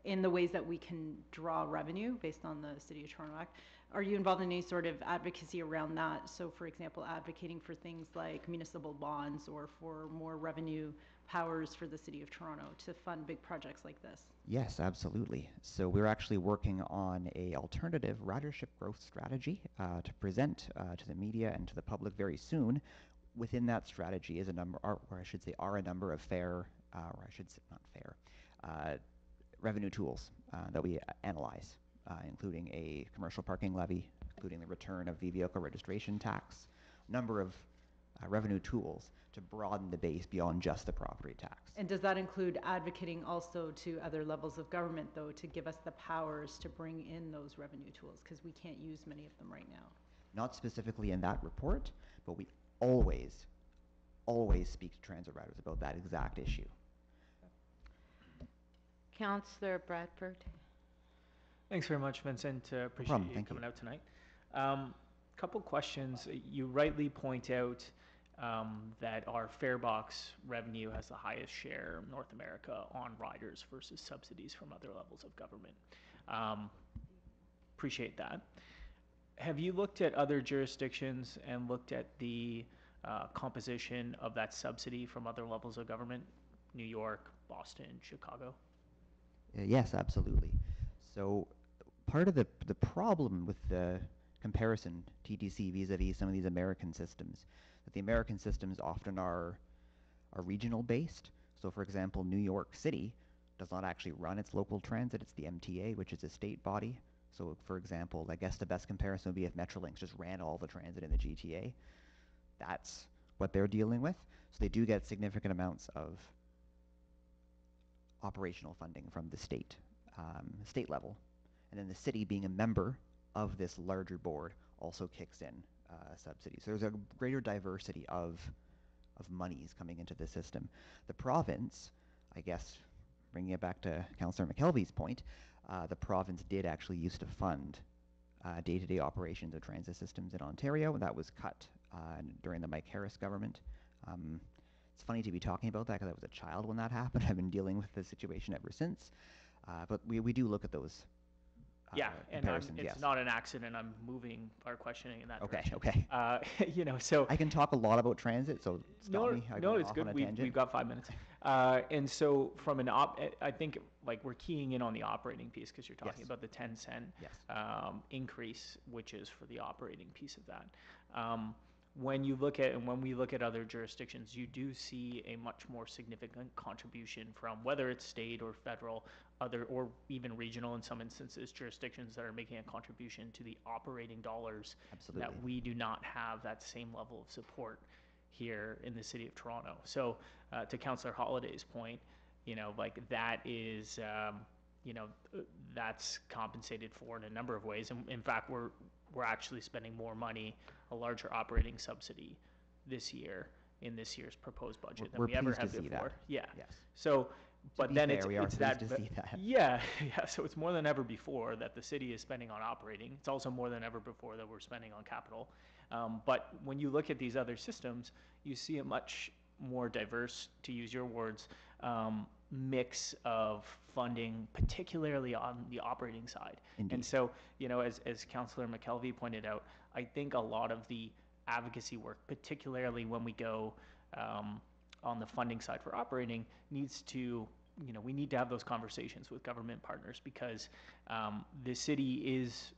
[SPEAKER 4] in the ways that we can draw revenue based on the City of Toronto Act. Are you involved in any sort of advocacy around that? So, for example, advocating for things like municipal bonds or for more revenue powers for the City of Toronto to fund big projects like this?
[SPEAKER 9] Yes, absolutely. So we're actually working on a alternative ridership growth strategy to present to the media and to the public very soon. Within that strategy is a number, or I should say, are a number of revenue tools that we analyze, including a commercial parking levy, including the return of the vehicle registration tax, number of revenue tools to broaden the base beyond just the property tax.
[SPEAKER 4] And does that include advocating also to other levels of government, though, to give us the powers to bring in those revenue tools? Because we can't use many of them right now.
[SPEAKER 9] Not specifically in that report, but we always speak to transit riders about that exact issue.
[SPEAKER 1] Councillor Bradford.
[SPEAKER 2] Thanks very much, Vincent. Appreciate
[SPEAKER 9] problem.
[SPEAKER 2] you
[SPEAKER 9] Thank
[SPEAKER 2] coming
[SPEAKER 9] you.
[SPEAKER 2] out tonight. Couple questions. You rightly point out that our fare box revenue has the highest share in North America on riders versus subsidies from other levels of government. Appreciate that. Have you looked at other jurisdictions and looked at the composition of that subsidy from other levels of government? New York, Boston, Chicago?
[SPEAKER 9] Yes, absolutely. So part of the problem with the comparison TTC vis-a-vis some of these American systems, that the American systems often are regional based. So for example, New York City does not actually run its local transit, it's the MTA, which is a state body. So for example, I guess the best comparison would be if Metrolinx just ran all the transit in the GTA. That's what they're dealing with. So they do get significant amounts of operational funding from the state level. And then the city, being a member of this larger board, also kicks in subsidies. So there's a greater diversity of monies coming into the system. The province, I guess, bringing it back to Councillor McKelvey's point, the province did actually used to fund day-to-day operations of transit systems in Ontario, and that was cut during the Mike Harris government. It's funny to be talking about that because I was a child when that happened. I've been dealing with the situation ever since. But we do look at those
[SPEAKER 2] yeah, and
[SPEAKER 9] comparisons,
[SPEAKER 2] it's
[SPEAKER 9] yes.
[SPEAKER 2] not an accident. I'm moving our questioning in that direction.
[SPEAKER 9] Okay.
[SPEAKER 2] You know, so
[SPEAKER 9] I can talk a lot about transit, so stop me. I
[SPEAKER 2] no,
[SPEAKER 9] go
[SPEAKER 2] it's
[SPEAKER 9] off
[SPEAKER 2] good.
[SPEAKER 9] on a
[SPEAKER 2] We've
[SPEAKER 9] tangent.
[SPEAKER 2] got 5 minutes. And so from an I think like we're keying in on the operating piece because you're talking
[SPEAKER 9] Yes.
[SPEAKER 2] about the 10-cent
[SPEAKER 9] Yes.
[SPEAKER 2] increase, which is for the operating piece of that. When we look at other jurisdictions, you do see a much more significant contribution from whether it's state or federal, or even regional in some instances, jurisdictions that are making a contribution to the operating dollars.
[SPEAKER 9] Absolutely.
[SPEAKER 2] That we do not have that same level of support here in the city of Toronto. So to Councillor Holliday's point, you know, like that is, you know, that's compensated for in a number of ways. And in fact, we're actually spending more money, a larger operating subsidy this year in this year's proposed budget than
[SPEAKER 9] We're
[SPEAKER 2] we ever
[SPEAKER 9] pleased
[SPEAKER 2] have
[SPEAKER 9] to see
[SPEAKER 2] before.
[SPEAKER 9] that.
[SPEAKER 2] Yeah.
[SPEAKER 9] Yes.
[SPEAKER 2] So, but then
[SPEAKER 9] fair, we are
[SPEAKER 2] it's
[SPEAKER 9] pleased
[SPEAKER 2] that
[SPEAKER 9] to see that.
[SPEAKER 2] yeah. So it's more than ever before that the city is spending on operating. It's also more than ever before that we're spending on capital. But when you look at these other systems, you see a much more diverse, to use your words, mix of funding, particularly on the operating side.
[SPEAKER 9] Indeed.
[SPEAKER 2] And so, you know, as Councillor McKelvey pointed out, I think a lot of the advocacy work, particularly when we go on the funding side for operating, needs to we need to have those conversations with government partners because the city is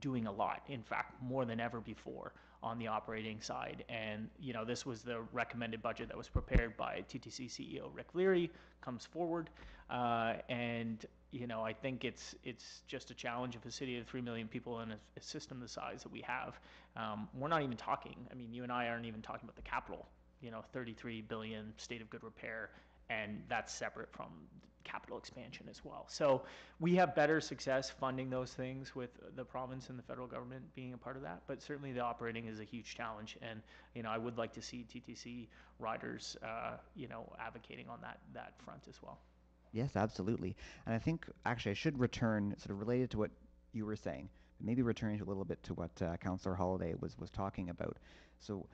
[SPEAKER 2] doing a lot, in fact, more than ever before on the operating side. And, this was the recommended budget that was prepared by TTC CEO Rick Leary, comes forward. And, I think it's just a challenge of a city of 3 million people and a system the size that we have. We're not even talking, you and I aren't even talking about the capital, 33 billion state of good repair, and that's separate from capital expansion as well. So we have better success funding those things with the province and the federal government being a part of that, but certainly the operating is a huge challenge, and I would like to see TTC riders advocating on that front as well.
[SPEAKER 9] Yes, absolutely. And I think actually I should return, sort of related to what you were saying, but maybe returning to a little bit to what Councillor Holiday was talking about. So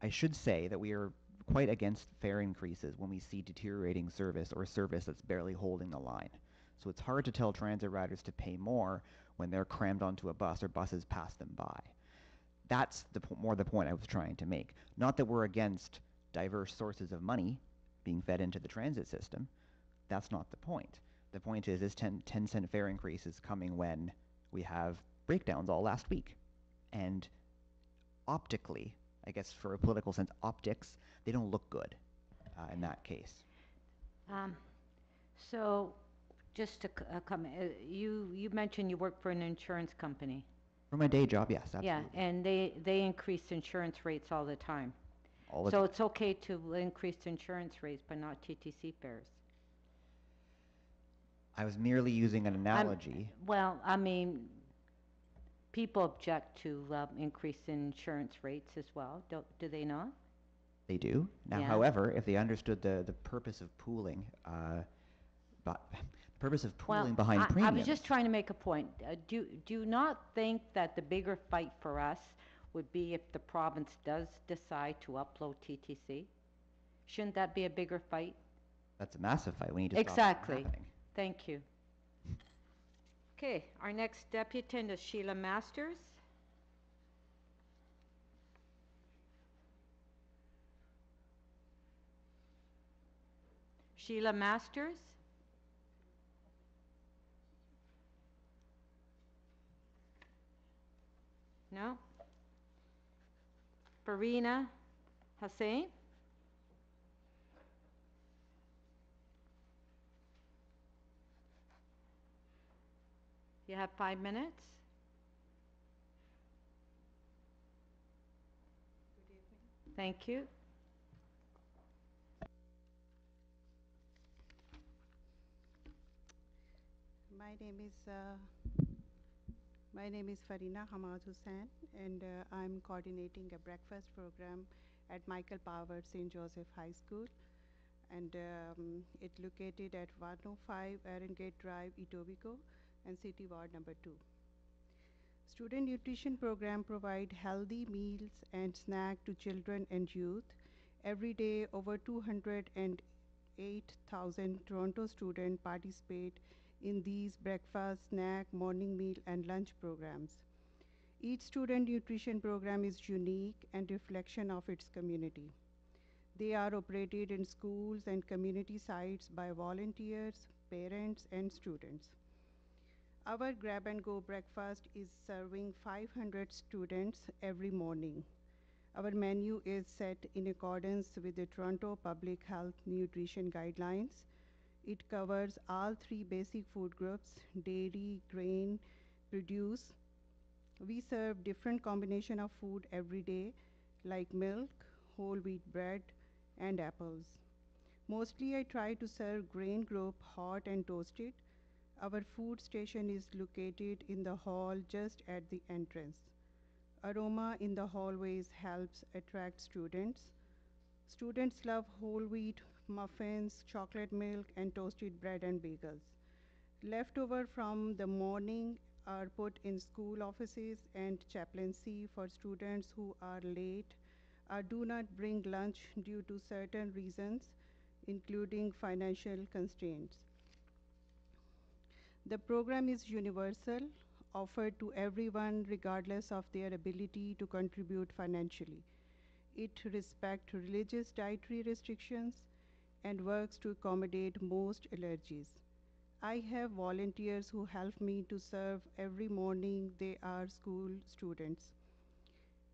[SPEAKER 9] I should say that we are quite against fare increases when we see deteriorating service or service that's barely holding the line. So it's hard to tell transit riders to pay more when they're crammed onto a bus or buses pass them by. That's more the point I was trying to make. Not that we're against diverse sources of money being fed into the transit system. That's not the point. The point is this 10-cent fare increase is coming when we have breakdowns all last week. And optically, I guess for a political sense, optics, they don't look good in that case.
[SPEAKER 1] So, just to comment, you mentioned you work for an insurance company.
[SPEAKER 9] For my day job, yes, absolutely.
[SPEAKER 1] Yeah, and they increase insurance rates all the time. So it's okay to increase insurance rates, but not TTC fares.
[SPEAKER 9] I was merely using an analogy.
[SPEAKER 1] People object to increase in insurance rates as well, do they not?
[SPEAKER 9] They do. Now,
[SPEAKER 1] Yeah.
[SPEAKER 9] However, if they understood the purpose of pooling, behind premiums.
[SPEAKER 1] I was just trying to make a point. Do you not think that the bigger fight for us would be if the province does decide to upload TTC? Shouldn't that be a bigger fight?
[SPEAKER 9] That's a massive fight. We need to stop it from
[SPEAKER 1] Exactly.
[SPEAKER 9] happening.
[SPEAKER 1] Thank you. Okay, our next deputant is Sheila Masters. Sheila Masters? No? Farina Hussain? You have 5 minutes. Good evening. Thank you.
[SPEAKER 10] My name is Farina Hamad Hussain, and I'm coordinating a breakfast program at Michael Power St. Joseph High School, and it's located at 105 Aaron Gate Drive, Etobicoke, and City Ward number 2. Student nutrition program provide healthy meals and snack to children and youth. Every day, over 208,000 Toronto students participate in these breakfast, snack, morning meal, and lunch programs. Each student nutrition program is unique and reflection of its community. They are operated in schools and community sites by volunteers, parents, and students. Our grab-and-go breakfast is serving 500 students every morning. Our menu is set in accordance with the Toronto Public Health Nutrition Guidelines. It covers all 3 basic food groups: dairy, grain, produce. We serve different combination of food every day, like milk, whole wheat bread, and apples. Mostly I try to serve grain group hot and toasted. Our food station is located in the hall just at the entrance. Aroma in the hallways helps attract students. Students love whole wheat muffins, chocolate milk, and toasted bread and bagels. Leftover from the morning are put in school offices and chaplaincy for students who are late or do not bring lunch due to certain reasons, including financial constraints. The program is universal, offered to everyone regardless of their ability to contribute financially. It respects religious dietary restrictions and works to accommodate most allergies. I have volunteers who help me to serve every morning. They are school students.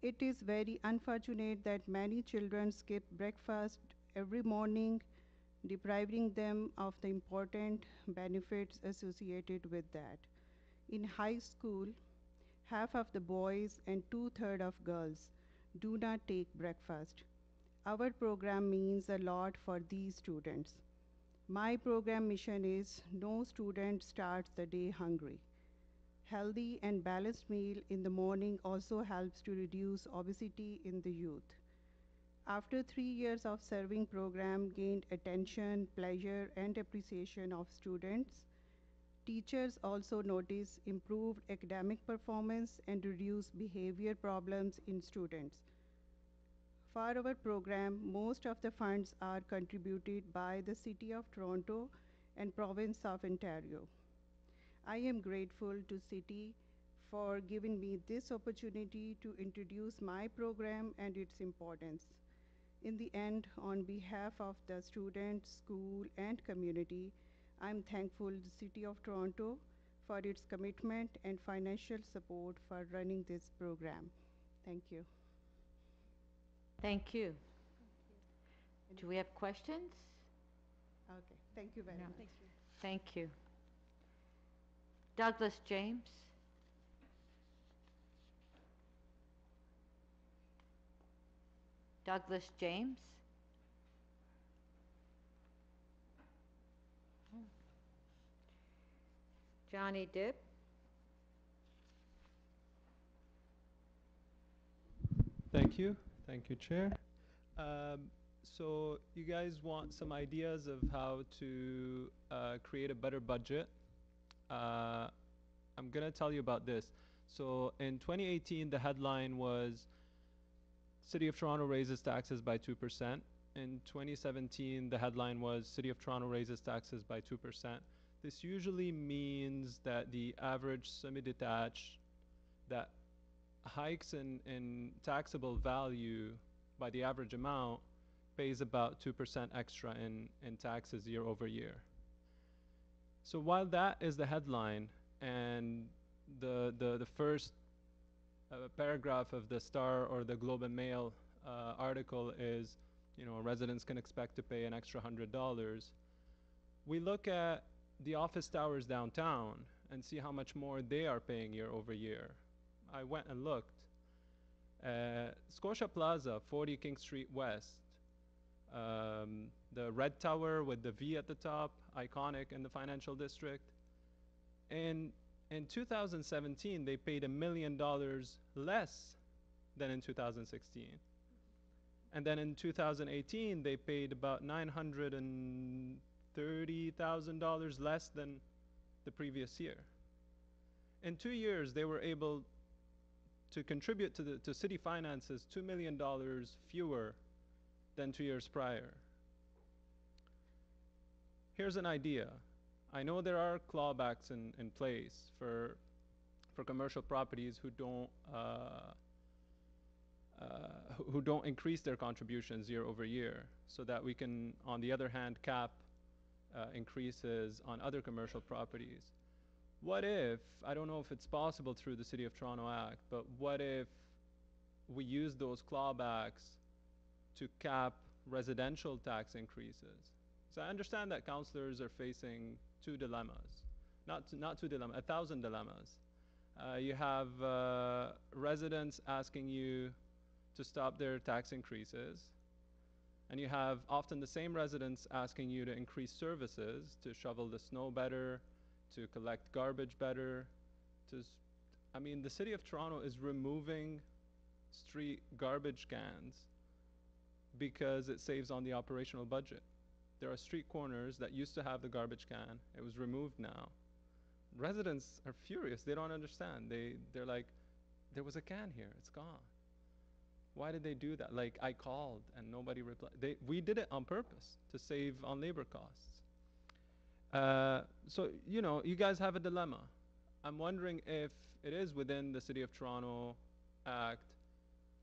[SPEAKER 10] It is very unfortunate that many children skip breakfast every morning, depriving them of the important benefits associated with that. In high school, half of the boys and two-thirds of girls do not take breakfast. Our program means a lot for these students. My program mission is no student starts the day hungry. Healthy and balanced meal in the morning also helps to reduce obesity in the youth. After 3 years of serving program gained attention, pleasure, and appreciation of students, teachers also notice improved academic performance and reduced behavior problems in students. For our program, most of the funds are contributed by the City of Toronto and Province of Ontario. I am grateful to City for giving me this opportunity to introduce my program and its importance. In the end, on behalf of the students, school, and community, I'm thankful to the City of Toronto for its commitment and financial support for running this program. Thank you.
[SPEAKER 1] Thank you. Do we have questions?
[SPEAKER 10] Okay, thank you very
[SPEAKER 1] No.
[SPEAKER 10] much.
[SPEAKER 1] Thank you. Douglas James? Douglas James? Johnny Dibb?
[SPEAKER 11] Thank you. Thank you, Chair. So you guys want some ideas of how to create a better budget. I'm going to tell you about this. So in 2018, the headline was City of Toronto raises taxes by 2%. In 2017, the headline was City of Toronto raises taxes by 2%. This usually means that the average semi-detached that hikes in taxable value by the average amount pays about 2% extra in taxes year over year. So while that is the headline and the first paragraph of the Star or the Globe and Mail article is, you know, residents can expect to pay an extra $100, we look at the office towers downtown and see how much more they are paying year over year. I went and looked. Scotia Plaza, 40 King Street West, the red tower with the V at the top, iconic in the financial district. In 2017, they paid $1 million less than in 2016. And then in 2018, they paid about $930,000 less than the previous year. In 2 years, they were able to contribute to city finances $2 million fewer than 2 years prior. Here's an idea. I know there are clawbacks in place for commercial properties who don't increase their contributions year over year, so that we can, on the other hand, cap increases on other commercial properties. What if, I don't know if it's possible through the City of Toronto Act, but what if we use those clawbacks to cap residential tax increases? So I understand that councillors are facing two dilemmas, not two dilemmas, 1,000 dilemmas. You have residents asking you to stop their tax increases, and you have often the same residents asking you to increase services, to shovel the snow better, to collect garbage better. I mean, the City of Toronto is removing street garbage cans because it saves on the operational budget. There are street corners that used to have the garbage can. It was removed now. Residents are furious. They don't understand. They're like, there was a can here. It's gone. Why did they do that? Like, I called and nobody replied. We did it on purpose to save on labor costs. So, you know, you guys have a dilemma. I'm wondering if it is within the City of Toronto Act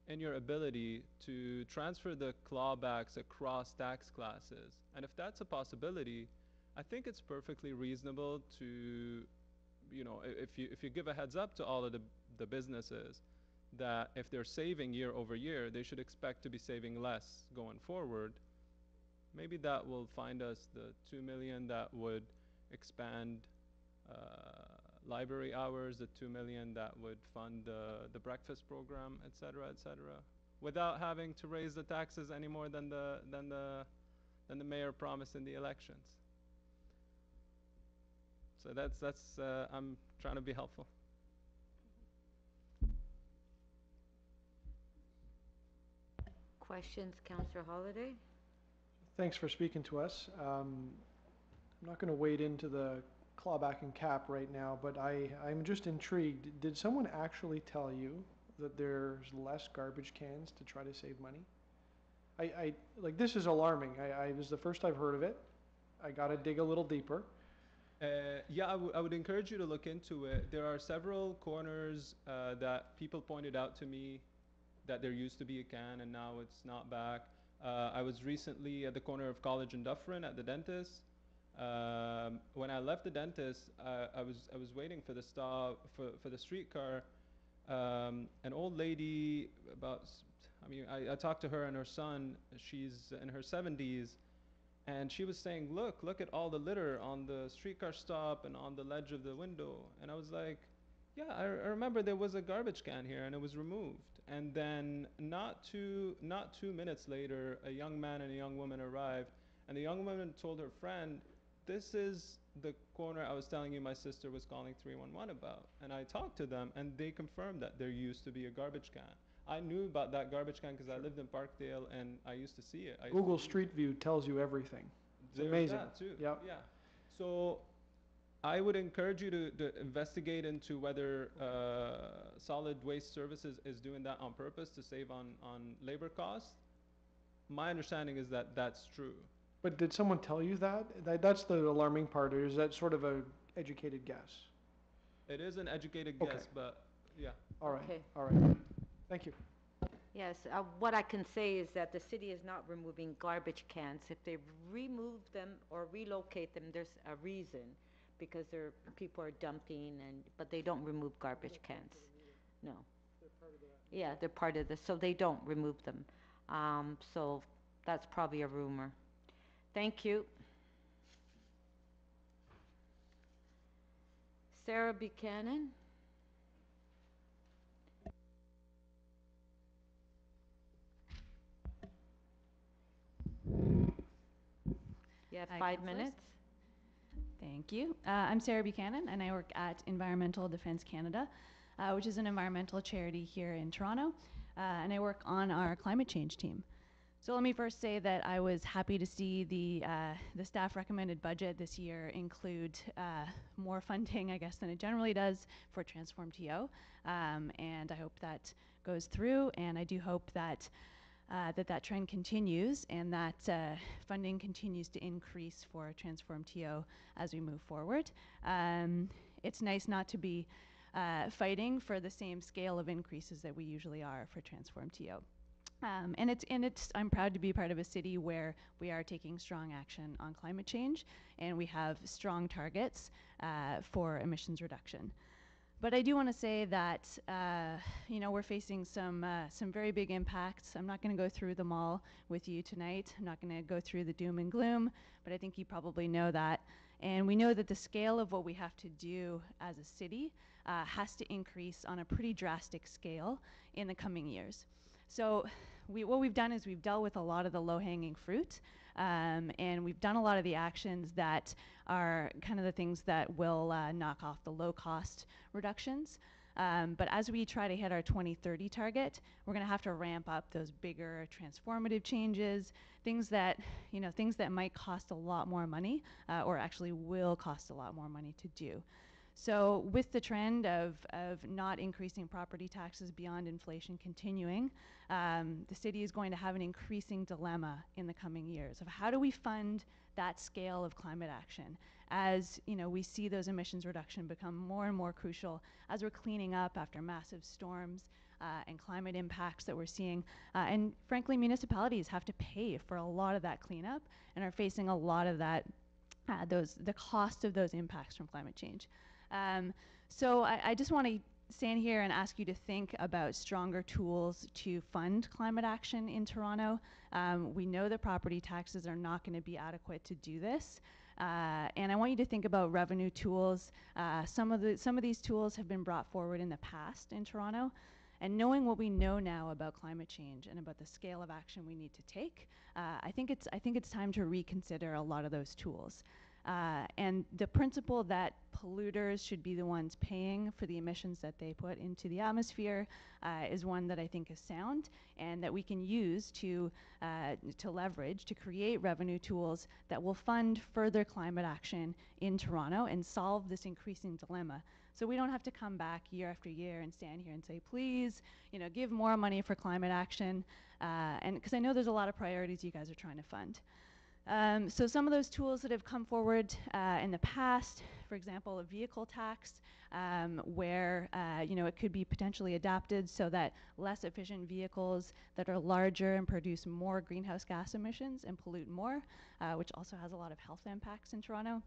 [SPEAKER 11] in your ability to transfer the clawbacks across tax classes. And if that's a possibility, I think it's perfectly reasonable to, you know, if you give a heads up to all of the businesses that if they're saving year over year, they should expect to be saving less going forward. Maybe that will find us the 2 million that would expand library hours, the 2 million that would fund the breakfast program, et cetera, without having to raise the taxes any more than the mayor promised in the elections. So that's I'm trying to be helpful.
[SPEAKER 1] Questions, Councillor Holliday?
[SPEAKER 7] Thanks for speaking to us. I'm not going to wade into the clawback and cap right now, but I'm just intrigued. Did someone actually tell you that there's less garbage cans to try to save money? I like, this is alarming. This is the first I've heard of it. I got to dig a little deeper.
[SPEAKER 11] Yeah, I would encourage you to look into it. There are several corners that people pointed out to me that there used to be a can and now it's not back. I was recently at the corner of College and Dufferin at the dentist. When I left the dentist, I was waiting for the stop for the streetcar. An old lady I talked to her and her son. She's in her 70s, and she was saying, look at all the litter on the streetcar stop and on the ledge of the window. And I was like, yeah, I remember there was a garbage can here and it was removed. And then not two minutes later, a young man and a young woman arrived, and the young woman told her friend, this is the corner I was telling you my sister was calling 311 about. And I talked to them, and they confirmed that there used to be a garbage can. I knew about that garbage can because I lived in Parkdale and I used to see it.
[SPEAKER 7] Google Street View tells you everything. It's amazing.
[SPEAKER 11] That too.
[SPEAKER 7] Yep.
[SPEAKER 11] Yeah. So I would encourage you to investigate into whether Solid Waste Services is doing that on purpose to save on labor costs. My understanding is that that's true.
[SPEAKER 7] But did someone tell you that? That's the alarming part, or is that sort of a educated guess?
[SPEAKER 11] It is an educated
[SPEAKER 7] Okay.
[SPEAKER 11] guess, but yeah.
[SPEAKER 7] All right.
[SPEAKER 1] Okay.
[SPEAKER 7] All right. Thank you.
[SPEAKER 1] Yes, what I can say is that the city is not removing garbage cans. If they remove them or relocate them, there's a reason, because people are dumping, but they don't remove garbage cans. No. Yeah, they're part of this, so they don't remove them. So that's probably a rumor. Thank you. Sarah Buchanan. You have
[SPEAKER 12] Hi,
[SPEAKER 1] 5
[SPEAKER 12] councillors.
[SPEAKER 1] minutes.
[SPEAKER 12] Thank you. I'm Sarah Buchanan, and I work at Environmental Defence Canada, which is an environmental charity here in Toronto, and I work on our climate change team. So let me first say that I was happy to see the staff recommended budget this year include more funding, I guess, than it generally does for Transform TO, and I hope that goes through, and I do hope that that trend continues and that funding continues to increase for Transform TO as we move forward. It's nice not to be fighting for the same scale of increases that we usually are for Transform TO. I'm proud to be part of a city where we are taking strong action on climate change, and we have strong targets for emissions reduction. But I do want to say that we're facing some very big impacts. I'm not going to go through them all with you tonight. I'm not going to go through the doom and gloom, but I think you probably know that. And we know that the scale of what we have to do as a city has to increase on a pretty drastic scale in the coming years. So what we've done is we've dealt with a lot of the low-hanging fruit, and we've done a lot of the actions that are kind of the things that will knock off the low-cost reductions. But as we try to hit our 2030 target, we're going to have to ramp up those bigger transformative changes, things that might cost a lot more money, or actually will cost a lot more money to do. So with the trend of not increasing property taxes beyond inflation continuing, the city is going to have an increasing dilemma in the coming years of how do we fund that scale of climate action as we see those emissions reduction become more and more crucial as we're cleaning up after massive storms, and climate impacts that we're seeing. And frankly, municipalities have to pay for a lot of that cleanup and are facing a lot of that, the cost of those impacts from climate change. So I just want to stand here and ask you to think about stronger tools to fund climate action in Toronto. We know that property taxes are not going to be adequate to do this. And I want you to think about revenue tools. Some of these tools have been brought forward in the past in Toronto. And knowing what we know now about climate change and about the scale of action we need to take, I think it's time to reconsider a lot of those tools. And the principle that polluters should be the ones paying for the emissions that they put into the atmosphere is one that I think is sound and that we can use to leverage, to create revenue tools that will fund further climate action in Toronto and solve this increasing dilemma. So we don't have to come back year after year and stand here and say, please, give more money for climate action, and because I know there's a lot of priorities you guys are trying to fund. So some of those tools that have come forward in the past, for example, a vehicle tax, where it could be potentially adapted so that less efficient vehicles that are larger and produce more greenhouse gas emissions and pollute more, which also has a lot of health impacts in Toronto,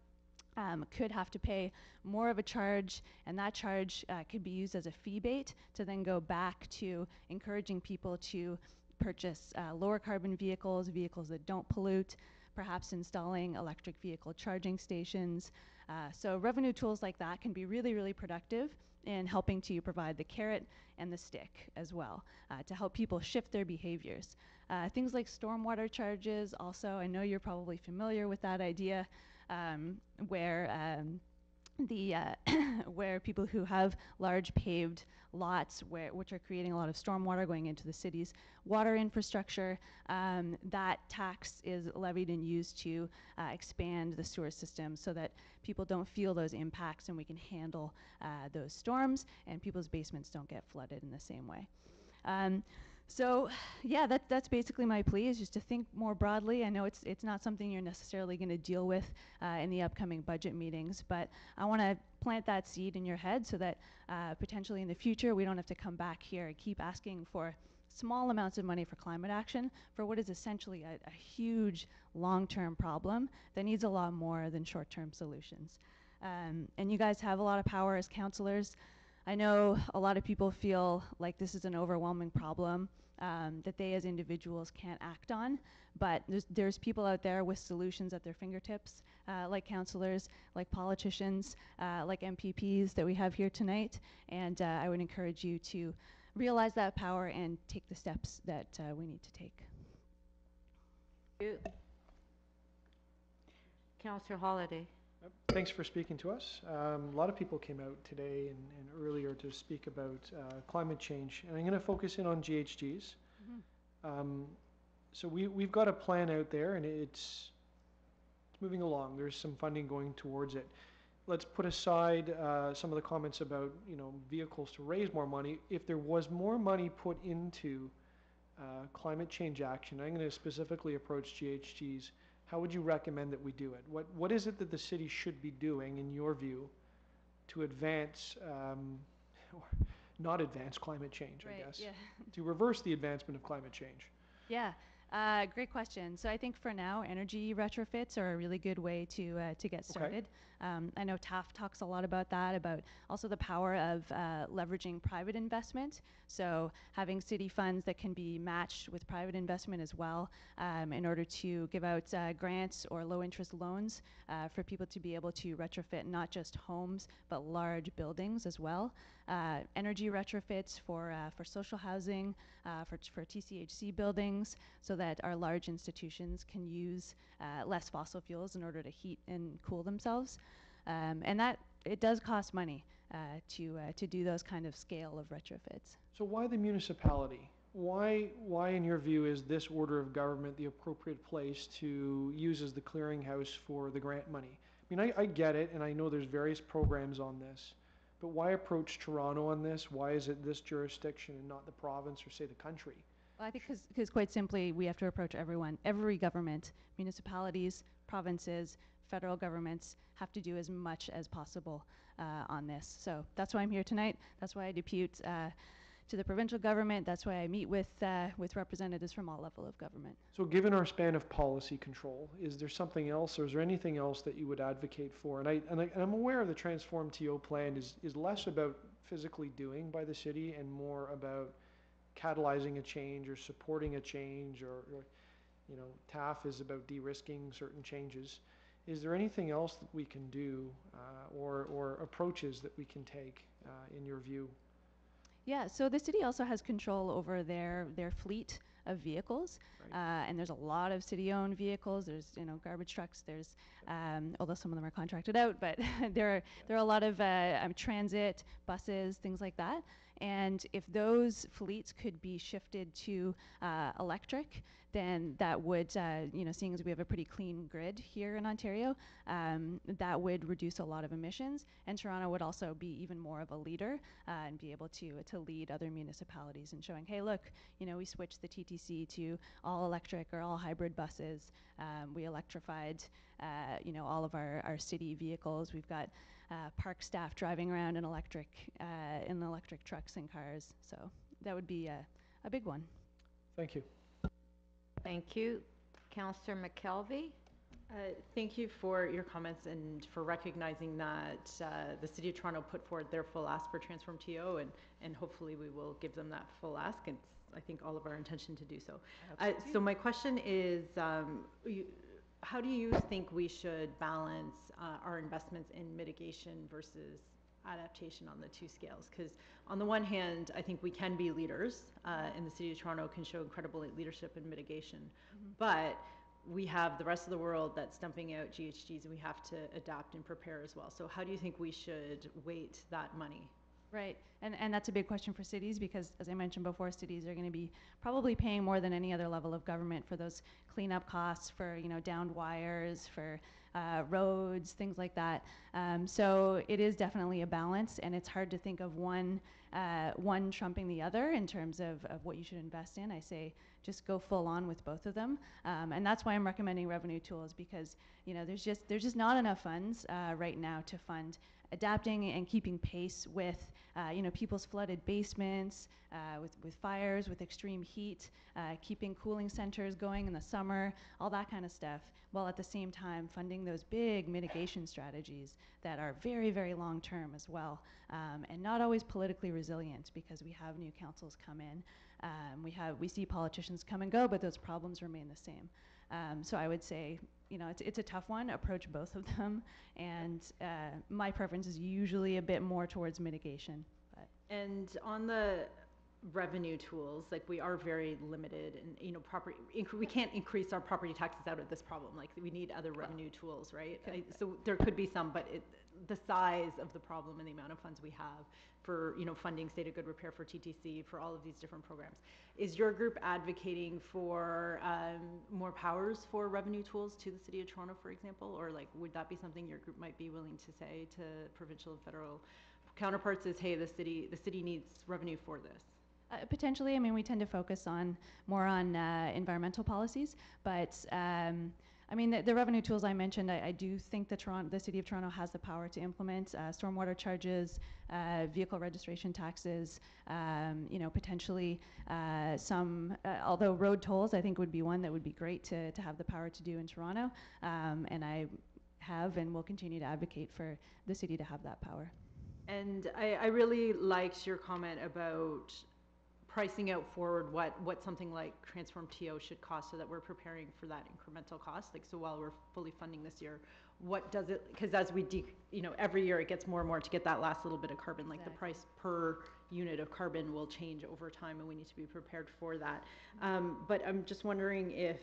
[SPEAKER 12] could have to pay more of a charge, and that charge could be used as a fee bait to then go back to encouraging people to purchase lower carbon vehicles that don't pollute, perhaps installing electric vehicle charging stations. So revenue tools like that can be really, really productive in helping to provide the carrot and the stick as well, to help people shift their behaviors. Things like stormwater charges also, I know you're probably familiar with that idea, where where people who have large paved lots which are creating a lot of stormwater going into the city's water infrastructure, that tax is levied and used to expand the sewer system so that people don't feel those impacts and we can handle those storms and people's basements don't get flooded in the same way. So yeah, that's basically my plea, is just to think more broadly. I know it's not something you're necessarily going to deal with in the upcoming budget meetings, but I want to plant that seed in your head so that potentially in the future we don't have to come back here and keep asking for small amounts of money for climate action for what is essentially a huge long-term problem that needs a lot more than short-term solutions. And you guys have a lot of power as councillors. I know a lot of people feel like this is an overwhelming problem that they as individuals can't act on, but there's people out there with solutions at their fingertips, like councillors, like politicians, like MPPs that we have here tonight, and I would encourage you to realize that power and take the steps that we need to take.
[SPEAKER 1] Councillor Holiday.
[SPEAKER 7] Thanks for speaking to us. A lot of people came out today and earlier to speak about climate change, and I'm going to focus in on GHGs. So we've got a plan out there, and it's moving along. There's some funding going towards it. Let's put aside some of the comments about vehicles to raise more money. If there was more money put into climate change action, I'm going to specifically approach GHGs. How would you recommend that we do it? What is it that the city should be doing, in your view, to advance, or not advance climate change,
[SPEAKER 12] Right,
[SPEAKER 7] I guess,
[SPEAKER 12] yeah.
[SPEAKER 7] to reverse the advancement of climate change?
[SPEAKER 12] Yeah, great question. So I think for now, energy retrofits are a really good way to get started. I know Taft talks a lot about that, about also the power of leveraging private investment. So having city funds that can be matched with private investment as well, in order to give out grants or low interest loans for people to be able to retrofit not just homes, but large buildings as well. Energy retrofits for social housing, for TCHC buildings, so that our large institutions can use less fossil fuels in order to heat and cool themselves. And that, it does cost money to do those kind of scale of retrofits.
[SPEAKER 7] So why the municipality? Why, in your view, is this order of government the appropriate place to use as the clearinghouse for the grant money? I mean, I get it, and I know there's various programs on this, but why approach Toronto on this? Why is it this jurisdiction and not the province or, say, the country?
[SPEAKER 12] Well, I think because quite simply, we have to approach everyone, every government, municipalities, provinces, federal governments have to do as much as possible on this. So that's why I'm here tonight. That's why I depute to the provincial government. That's why I meet with representatives from all level of government.
[SPEAKER 7] So given our span of policy control, is there something else, or is there anything else that you would advocate for? And I'm aware the Transform TO plan is less about physically doing by the city and more about catalyzing a change or supporting a change, or you know, TAF is about de-risking certain changes. Is there anything else that we can do, or approaches that we can take, in your view?
[SPEAKER 12] Yeah, so the city also has control over their fleet of vehicles,
[SPEAKER 7] Right.
[SPEAKER 12] and there's a lot of city-owned vehicles. There's garbage trucks. There's although some of them are contracted out, but there are a lot of transit buses, things like that. And if those fleets could be shifted to electric, then that would, seeing as we have a pretty clean grid here in Ontario, that would reduce a lot of emissions. And Toronto would also be even more of a leader and be able to lead other municipalities in showing, hey, look, we switched the TTC to all electric or all hybrid buses. We electrified, all of our city vehicles. We've got park staff driving around in electric trucks and cars. So that would be a big one.
[SPEAKER 7] Thank you.
[SPEAKER 1] Thank you. Councillor McKelvey?
[SPEAKER 4] Thank you for your comments and for recognizing that the City of Toronto put forward their full ask for Transform TO, and hopefully we will give them that full ask. It's, I think, all of our intention to do so. So my question is, how do you think we should balance our investments in mitigation versus adaptation on the two scales? Because on the one hand, I think we can be leaders, and the City of Toronto can show incredible leadership in mitigation, but we have the rest of the world that's dumping out GHGs, and we have to adapt and prepare as well. So how do you think we should weight that money?
[SPEAKER 12] Right, and that's a big question for cities, because as I mentioned before, cities are going to be probably paying more than any other level of government for those cleanup costs, for downed wires, for roads, things like that. So it is definitely a balance, and it's hard to think of one trumping the other in terms of what you should invest in. I say just go full on with both of them, and that's why I'm recommending revenue tools, because there's just not enough funds right now to fund adapting and keeping pace with people's flooded basements, with fires, with extreme heat, keeping cooling centers going in the summer, all that kind of stuff, while at the same time funding those big mitigation strategies that are very, very long term as well, and not always politically resilient, because we have new councils come in, we see politicians come and go, but those problems remain the same. So I would say, it's a tough one. Approach both of them, and my preference is usually a bit more towards mitigation. But.
[SPEAKER 4] And on the revenue tools, like, we are very limited, and we can't increase our property taxes out of this problem. Like, we need other revenue tools, right? So there could be some, but the size of the problem and the amount of funds we have for funding state of good repair, for TTC, for all of these different programs. Is your group advocating for more powers for revenue tools to the City of Toronto, for example? Or would that be something your group might be willing to say to provincial and federal counterparts, is, hey, the city needs revenue for this?
[SPEAKER 12] Potentially. I mean, we tend to focus more on environmental policies, but I mean, the revenue tools I mentioned, I do think the City of Toronto has the power to implement stormwater charges, vehicle registration taxes, potentially some, although road tolls I think would be one that would be great to have the power to do in Toronto, and I have and will continue to advocate for the city to have that power.
[SPEAKER 4] And I really liked your comment about pricing out forward what something like Transform TO should cost, so that we're preparing for that incremental cost. So while we're fully funding this year, what does it, because as we every year it gets more and more to get that last little bit of carbon, the price per unit of carbon will change over time, and we need to be prepared for that. But I'm just wondering if,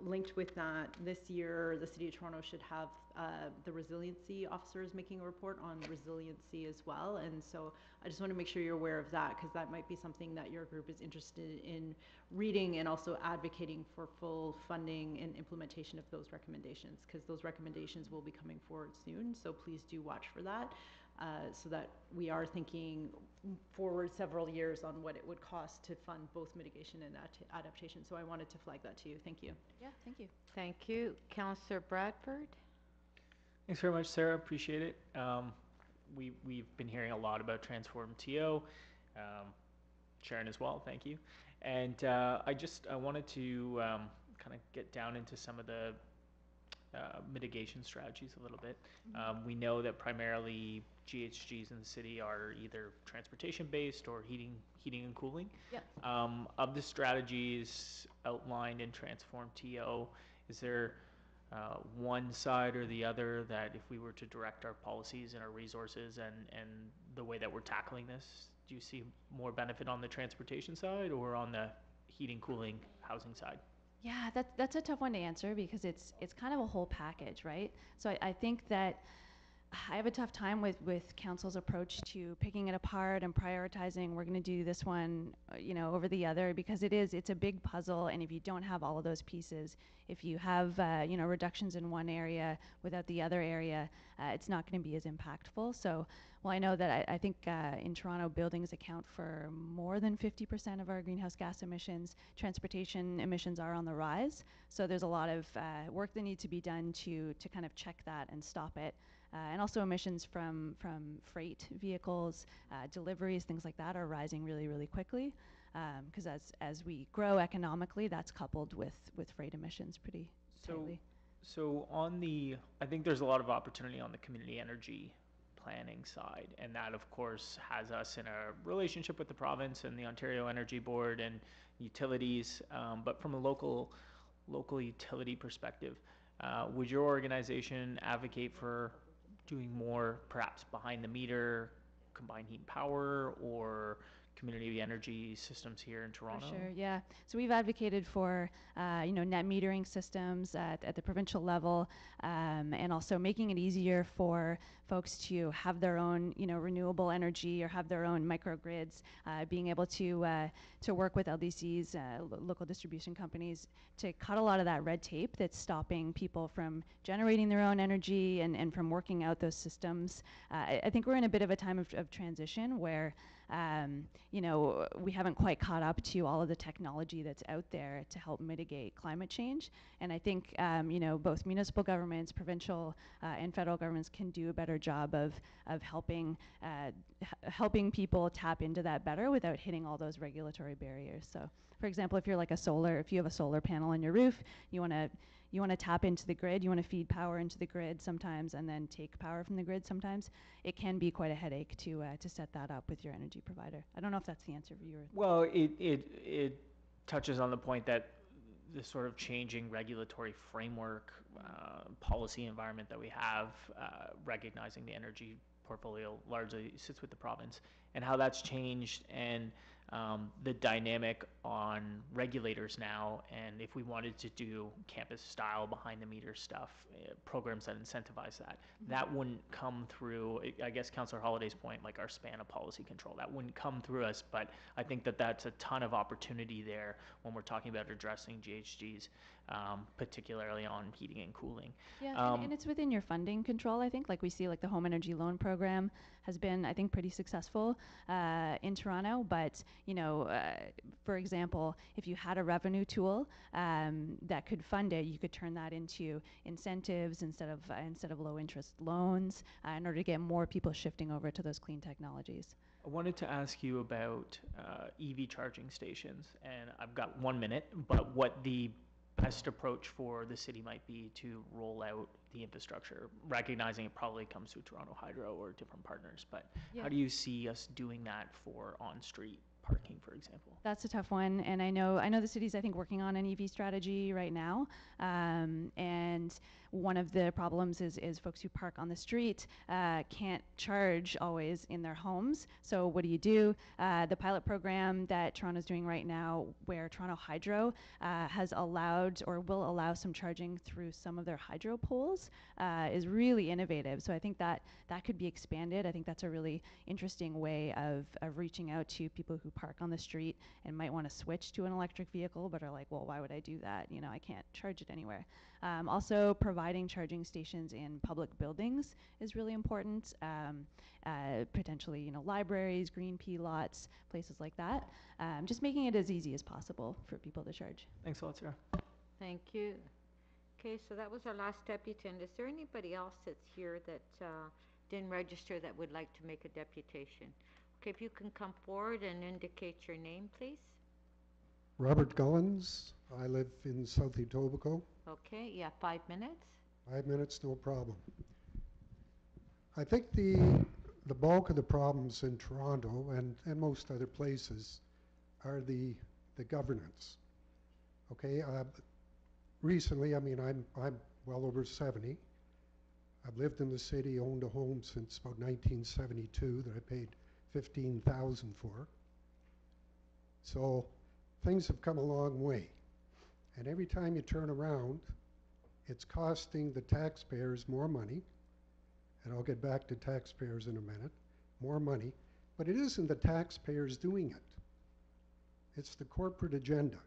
[SPEAKER 4] linked with that, this year the City of Toronto should have the resiliency officers making a report on resiliency as well. And so I just want to make sure you're aware of that, because that might be something that your group is interested in reading, and also advocating for full funding and implementation of those recommendations, because those recommendations will be coming forward soon. So please do watch for that, so that we are thinking forward several years on what it would cost to fund both mitigation and adaptation. So I wanted to flag that to you. Thank you.
[SPEAKER 12] Yeah, thank you.
[SPEAKER 1] Thank you. Councillor Bradford?
[SPEAKER 2] Thanks very much, Sarah. Appreciate it. We've been hearing a lot about Transform TO. Sharon as well, thank you. And I wanted to kind of get down into some of the mitigation strategies a little bit. We know that primarily GHGs in the city are either transportation based or heating and cooling.
[SPEAKER 12] Yep.
[SPEAKER 2] Of the strategies outlined in Transform TO, is there one side or the other that if we were to direct our policies and our resources and the way that we're tackling this, do you see more benefit on the transportation side or on the heating, cooling, housing side?
[SPEAKER 12] Yeah, that's a tough one to answer because it's kind of a whole package, right? So I think that I have a tough time with council's approach to picking it apart and prioritizing. We're going to do this one, over the other because it's a big puzzle. And if you don't have all of those pieces, if you have, reductions in one area without the other area, it's not going to be as impactful. So, well, I know that I think in Toronto, buildings account for more than 50% of our greenhouse gas emissions. Transportation emissions are on the rise. So there's a lot of work that needs to be done to kind of check that and stop it. And also emissions from freight vehicles, deliveries, things like that are rising really, really quickly. Because as we grow economically, that's coupled with freight emissions pretty tightly.
[SPEAKER 2] So I think there's a lot of opportunity on the community energy planning side, and that of course has us in a relationship with the province and the Ontario Energy Board and utilities. But from a local utility perspective, would your organization advocate for doing more perhaps behind the meter, combined heat and power, or community energy systems here in Toronto?
[SPEAKER 12] For sure, yeah. So we've advocated for, net metering systems at the provincial level, and also making it easier for folks to have their own, renewable energy or have their own microgrids, being able to work with LDCs, local distribution companies, to cut a lot of that red tape that's stopping people from generating their own energy and from working out those systems. I think we're in a bit of a time of transition where we haven't quite caught up to all of the technology that's out there to help mitigate climate change. And I think, both municipal governments, provincial and federal governments can do a better job of helping people tap into that better without hitting all those regulatory barriers. So, for example, if you have a solar panel on your roof, you want to tap into the grid, you want to feed power into the grid sometimes and then take power from the grid sometimes. It can be quite a headache to set that up with your energy provider. I don't know if that's the answer for you.
[SPEAKER 2] Well, it touches on the point that the sort of changing regulatory framework, policy environment that we have, recognizing the energy portfolio largely sits with the province, and how that's changed, and the dynamic on regulators now, and if we wanted to do campus style behind the meter stuff, programs that incentivize that, that wouldn't come through, I guess Councillor Holliday's point, like our span of policy control, that wouldn't come through us, but I think that that's a ton of opportunity there when we're talking about addressing GHGs, particularly on heating and cooling.
[SPEAKER 12] Yeah, and it's within your funding control, I think. Like we see, like the Home Energy Loan Program has been, I think, pretty successful in Toronto. But, for example, if you had a revenue tool that could fund it, you could turn that into incentives instead of low interest loans in order to get more people shifting over to those clean technologies.
[SPEAKER 2] I wanted to ask you about EV charging stations, and I've got 1 minute, but what the best approach for the city might be to roll out the infrastructure, recognizing it probably comes through Toronto Hydro or different partners, but how do you see us doing that for on-street parking, for example?
[SPEAKER 12] That's a tough one, and I know the city's, I think, working on an EV strategy right now, and one of the problems is folks who park on the street can't charge always in their homes. So what do? The pilot program that Toronto's doing right now, where Toronto Hydro has allowed or will allow some charging through some of their hydro poles, is really innovative. So I think that could be expanded. I think that's a really interesting way of reaching out to people who park on the street and might want to switch to an electric vehicle, but are like, well, why would I do that? I can't charge it anywhere. Also, providing charging stations in public buildings is really important. Potentially, libraries, green pea lots, places like that. Just making it as easy as possible for people to charge.
[SPEAKER 2] Thanks a lot, Sarah.
[SPEAKER 1] Thank you. Okay, so that was our last deputant. Is there anybody else that's here that didn't register that would like to make a deputation? Okay, if you can come forward and indicate your name, please.
[SPEAKER 13] Robert Gullins. I live in South Etobicoke.
[SPEAKER 1] Okay, yeah, 5 minutes.
[SPEAKER 13] 5 minutes, no problem. I think the bulk of the problems in Toronto and most other places are the governance. Okay, recently, I mean, I'm well over 70. I've lived in the city, owned a home since about 1972 that I paid $15,000 for. So things have come a long way. And every time you turn around, it's costing the taxpayers more money. And I'll get back to taxpayers in a minute, more money. But it isn't the taxpayers doing it. It's the corporate agenda.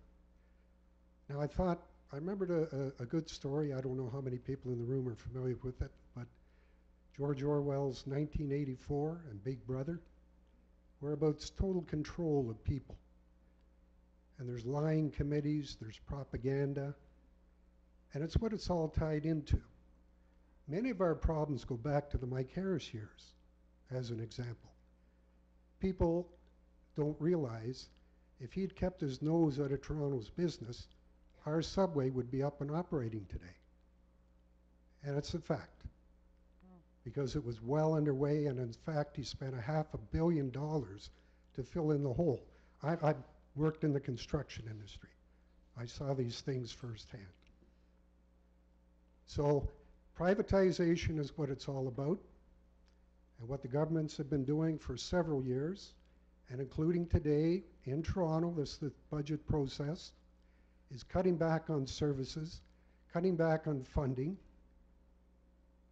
[SPEAKER 13] Now I remembered a good story. I don't know how many people in the room are familiar with it, but George Orwell's 1984 and Big Brother were about total control of people. And there's lying committees, there's propaganda, and it's what it's all tied into. Many of our problems go back to the Mike Harris years, as an example. People don't realize if he'd kept his nose out of Toronto's business, our subway would be up and operating today. And it's a fact. Because it was well underway, and in fact, he spent $500 million to fill in the hole. I worked in the construction industry. I saw these things firsthand. So privatization is what it's all about, and what the governments have been doing for several years, and including today in Toronto, the budget process, is cutting back on services, cutting back on funding,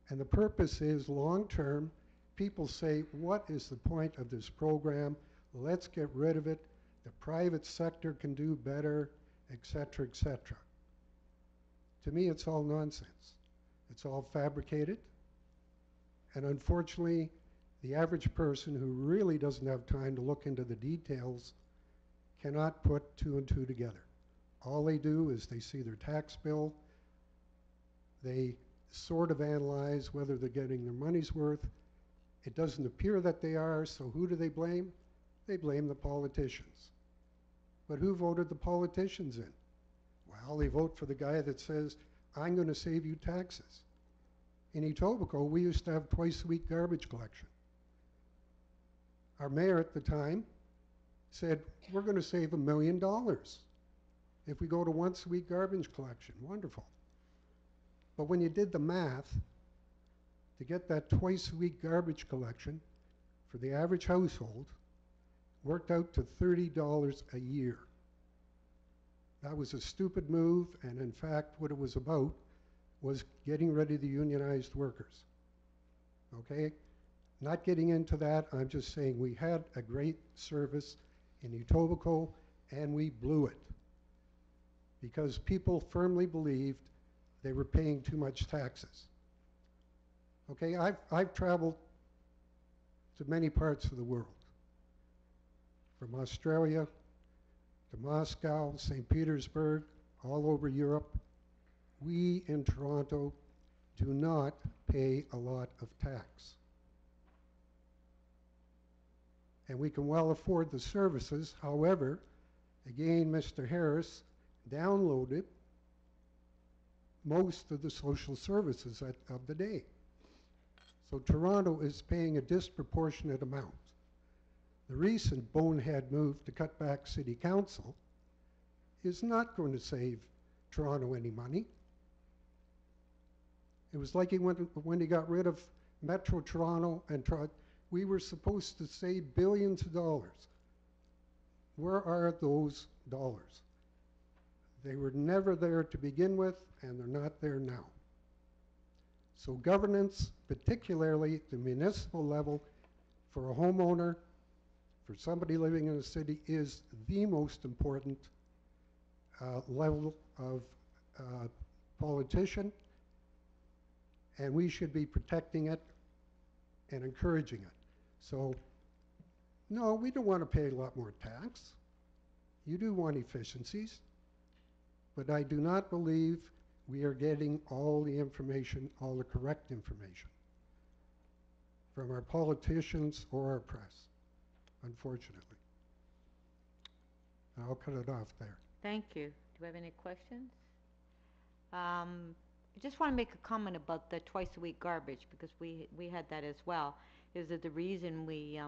[SPEAKER 13] and the purpose is long-term. People say, what is the point of this program? Let's get rid of it. The private sector can do better, et cetera, et cetera. To me, it's all nonsense. It's all fabricated. And unfortunately, the average person who really doesn't have time to look into the details cannot put two and two together. All they do is they see their tax bill, they sort of analyze whether they're getting their money's worth. It doesn't appear that they are, so who do they blame? They blame the politicians. But who voted the politicians in? Well, they vote for the guy that says, I'm going to save you taxes. In Etobicoke, we used to have twice-a-week garbage collection. Our mayor at the time said, we're going to save $1 million if we go to once-a-week garbage collection. Wonderful. But when you did the math, to get that twice-a-week garbage collection for the average household, worked out to $30 a year. That was a stupid move, and in fact, what it was about was getting rid of the unionized workers. Okay? Not getting into that, I'm just saying we had a great service in Etobicoke, and we blew it because people firmly believed they were paying too much taxes. Okay, I've traveled to many parts of the world, from Australia to Moscow, St. Petersburg, all over Europe. We in Toronto do not pay a lot of tax. And we can well afford the services. However, again, Mr. Harris downloaded most of the social services of the day. So Toronto is paying a disproportionate amount. The recent bonehead move to cut back city council is not going to save Toronto any money. It was like when he got rid of Metro Toronto and we were supposed to save billions of dollars. Where are those dollars? They were never there to begin with, and they're not there now. So governance, particularly the municipal level, for a homeowner, for somebody living in a city, is the most important level of politician, and we should be protecting it and encouraging it. So, no, we don't want to pay a lot more tax. You do want efficiencies, but I do not believe we are getting all the information, all the correct information from our politicians or our press. unfortunately. And I'll cut it off there.
[SPEAKER 1] Thank you. Do we have any questions? I just want to make a comment about the twice-a-week garbage, because we had that as well. Is that the reason we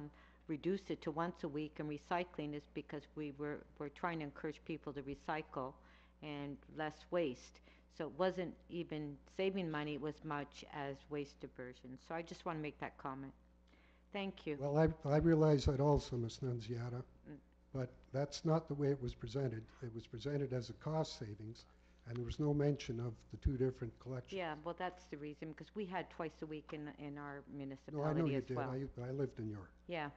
[SPEAKER 1] reduced it to once a week and recycling is because we're trying to encourage people to recycle and less waste. So it wasn't even saving money, it was much as waste diversion. So I just want to make that comment. Thank you.
[SPEAKER 13] Well, I realize that also, Ms. Nunziata,
[SPEAKER 1] Mm.
[SPEAKER 13] but that's not the way it was presented. It was presented as a cost savings, and there was no mention of the two different collections.
[SPEAKER 1] Yeah, well, that's the reason, because we had twice a week in our
[SPEAKER 13] No, I know
[SPEAKER 1] municipality
[SPEAKER 13] you
[SPEAKER 1] as
[SPEAKER 13] did.
[SPEAKER 1] well.
[SPEAKER 13] I lived in York.
[SPEAKER 1] Yeah.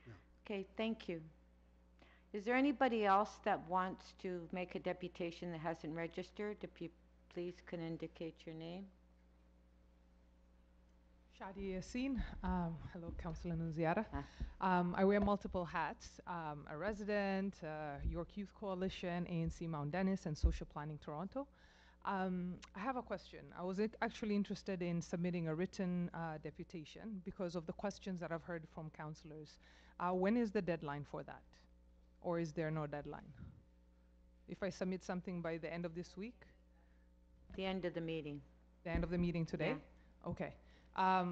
[SPEAKER 13] Yeah.
[SPEAKER 1] Okay, thank you. Is there anybody else that wants to make a deputation that hasn't registered? If you please can indicate your name.
[SPEAKER 14] Shadia Yassin. Hello, Councillor Nunziata.
[SPEAKER 1] Ah.
[SPEAKER 14] I wear multiple hats. A resident, York Youth Coalition, ANC Mount Dennis, and Social Planning Toronto. I have a question. I was actually interested in submitting a written deputation because of the questions that I've heard from councillors. When is the deadline for that? Or is there no deadline? If I submit something by the end of this week?
[SPEAKER 1] The end of the meeting.
[SPEAKER 14] The end of the meeting today?
[SPEAKER 1] Yeah.
[SPEAKER 14] Okay.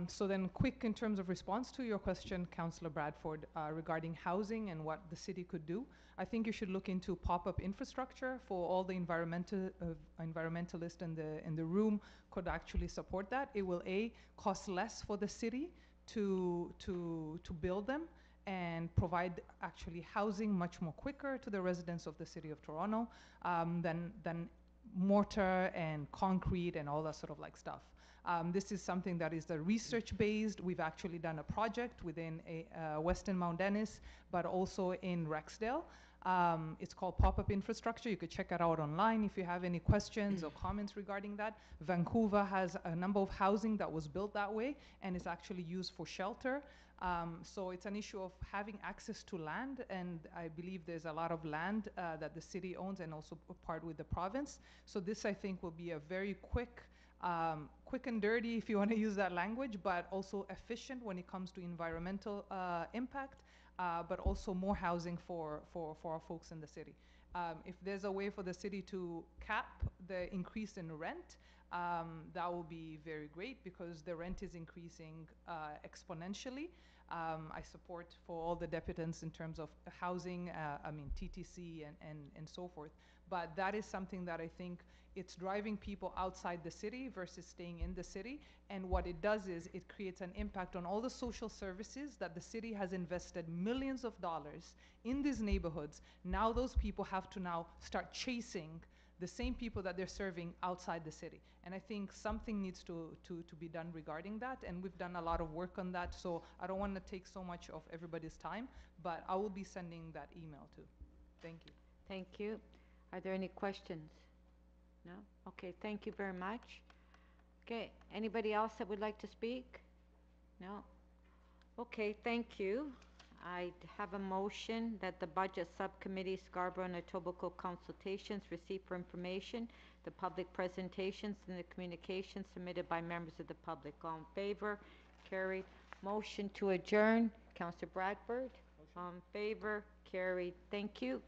[SPEAKER 14] So then quick in terms of response to your question, Councillor Bradford, regarding housing and what the city could do. I think you should look into pop-up infrastructure for all the environmentalists in the room could actually support that. It will cost less for the city to build them and provide actually housing much more quicker to the residents of the city of Toronto than mortar and concrete and all that sort of like stuff. This is something that is research-based. We've actually done a project within Western Mount Dennis, but also in Rexdale. It's called Pop-Up Infrastructure. You could check it out online if you have any questions or comments regarding that. Vancouver has a number of housing that was built that way, and it's actually used for shelter. So it's an issue of having access to land, and I believe there's a lot of land that the city owns and also part with the province. So this, I think, will be a very quick and dirty, if you want to use that language, but also efficient when it comes to environmental impact, but also more housing for our folks in the city. If there's a way for the city to cap the increase in rent, that will be very great because the rent is increasing exponentially. I support for all the deputants in terms of housing, TTC and so forth. But that is something that I think it's driving people outside the city versus staying in the city. And what it does is it creates an impact on all the social services that the city has invested millions of dollars in these neighborhoods. Now those people have to now start chasing the same people that they're serving outside the city. And I think something needs to be done regarding that, and we've done a lot of work on that, so I don't want to take so much of everybody's time, but I will be sending that email too. Thank you.
[SPEAKER 1] Thank you. Are there any questions? No? Okay, thank you very much. Okay, anybody else that would like to speak? No? Okay, thank you. I have a motion that the Budget Subcommittee, Scarborough and Etobicoke consultations receive for information the public presentations and the communications submitted by members of the public. All in favor? Carried. Motion to adjourn. Councillor Bradford? All in favor? Carried. Thank you.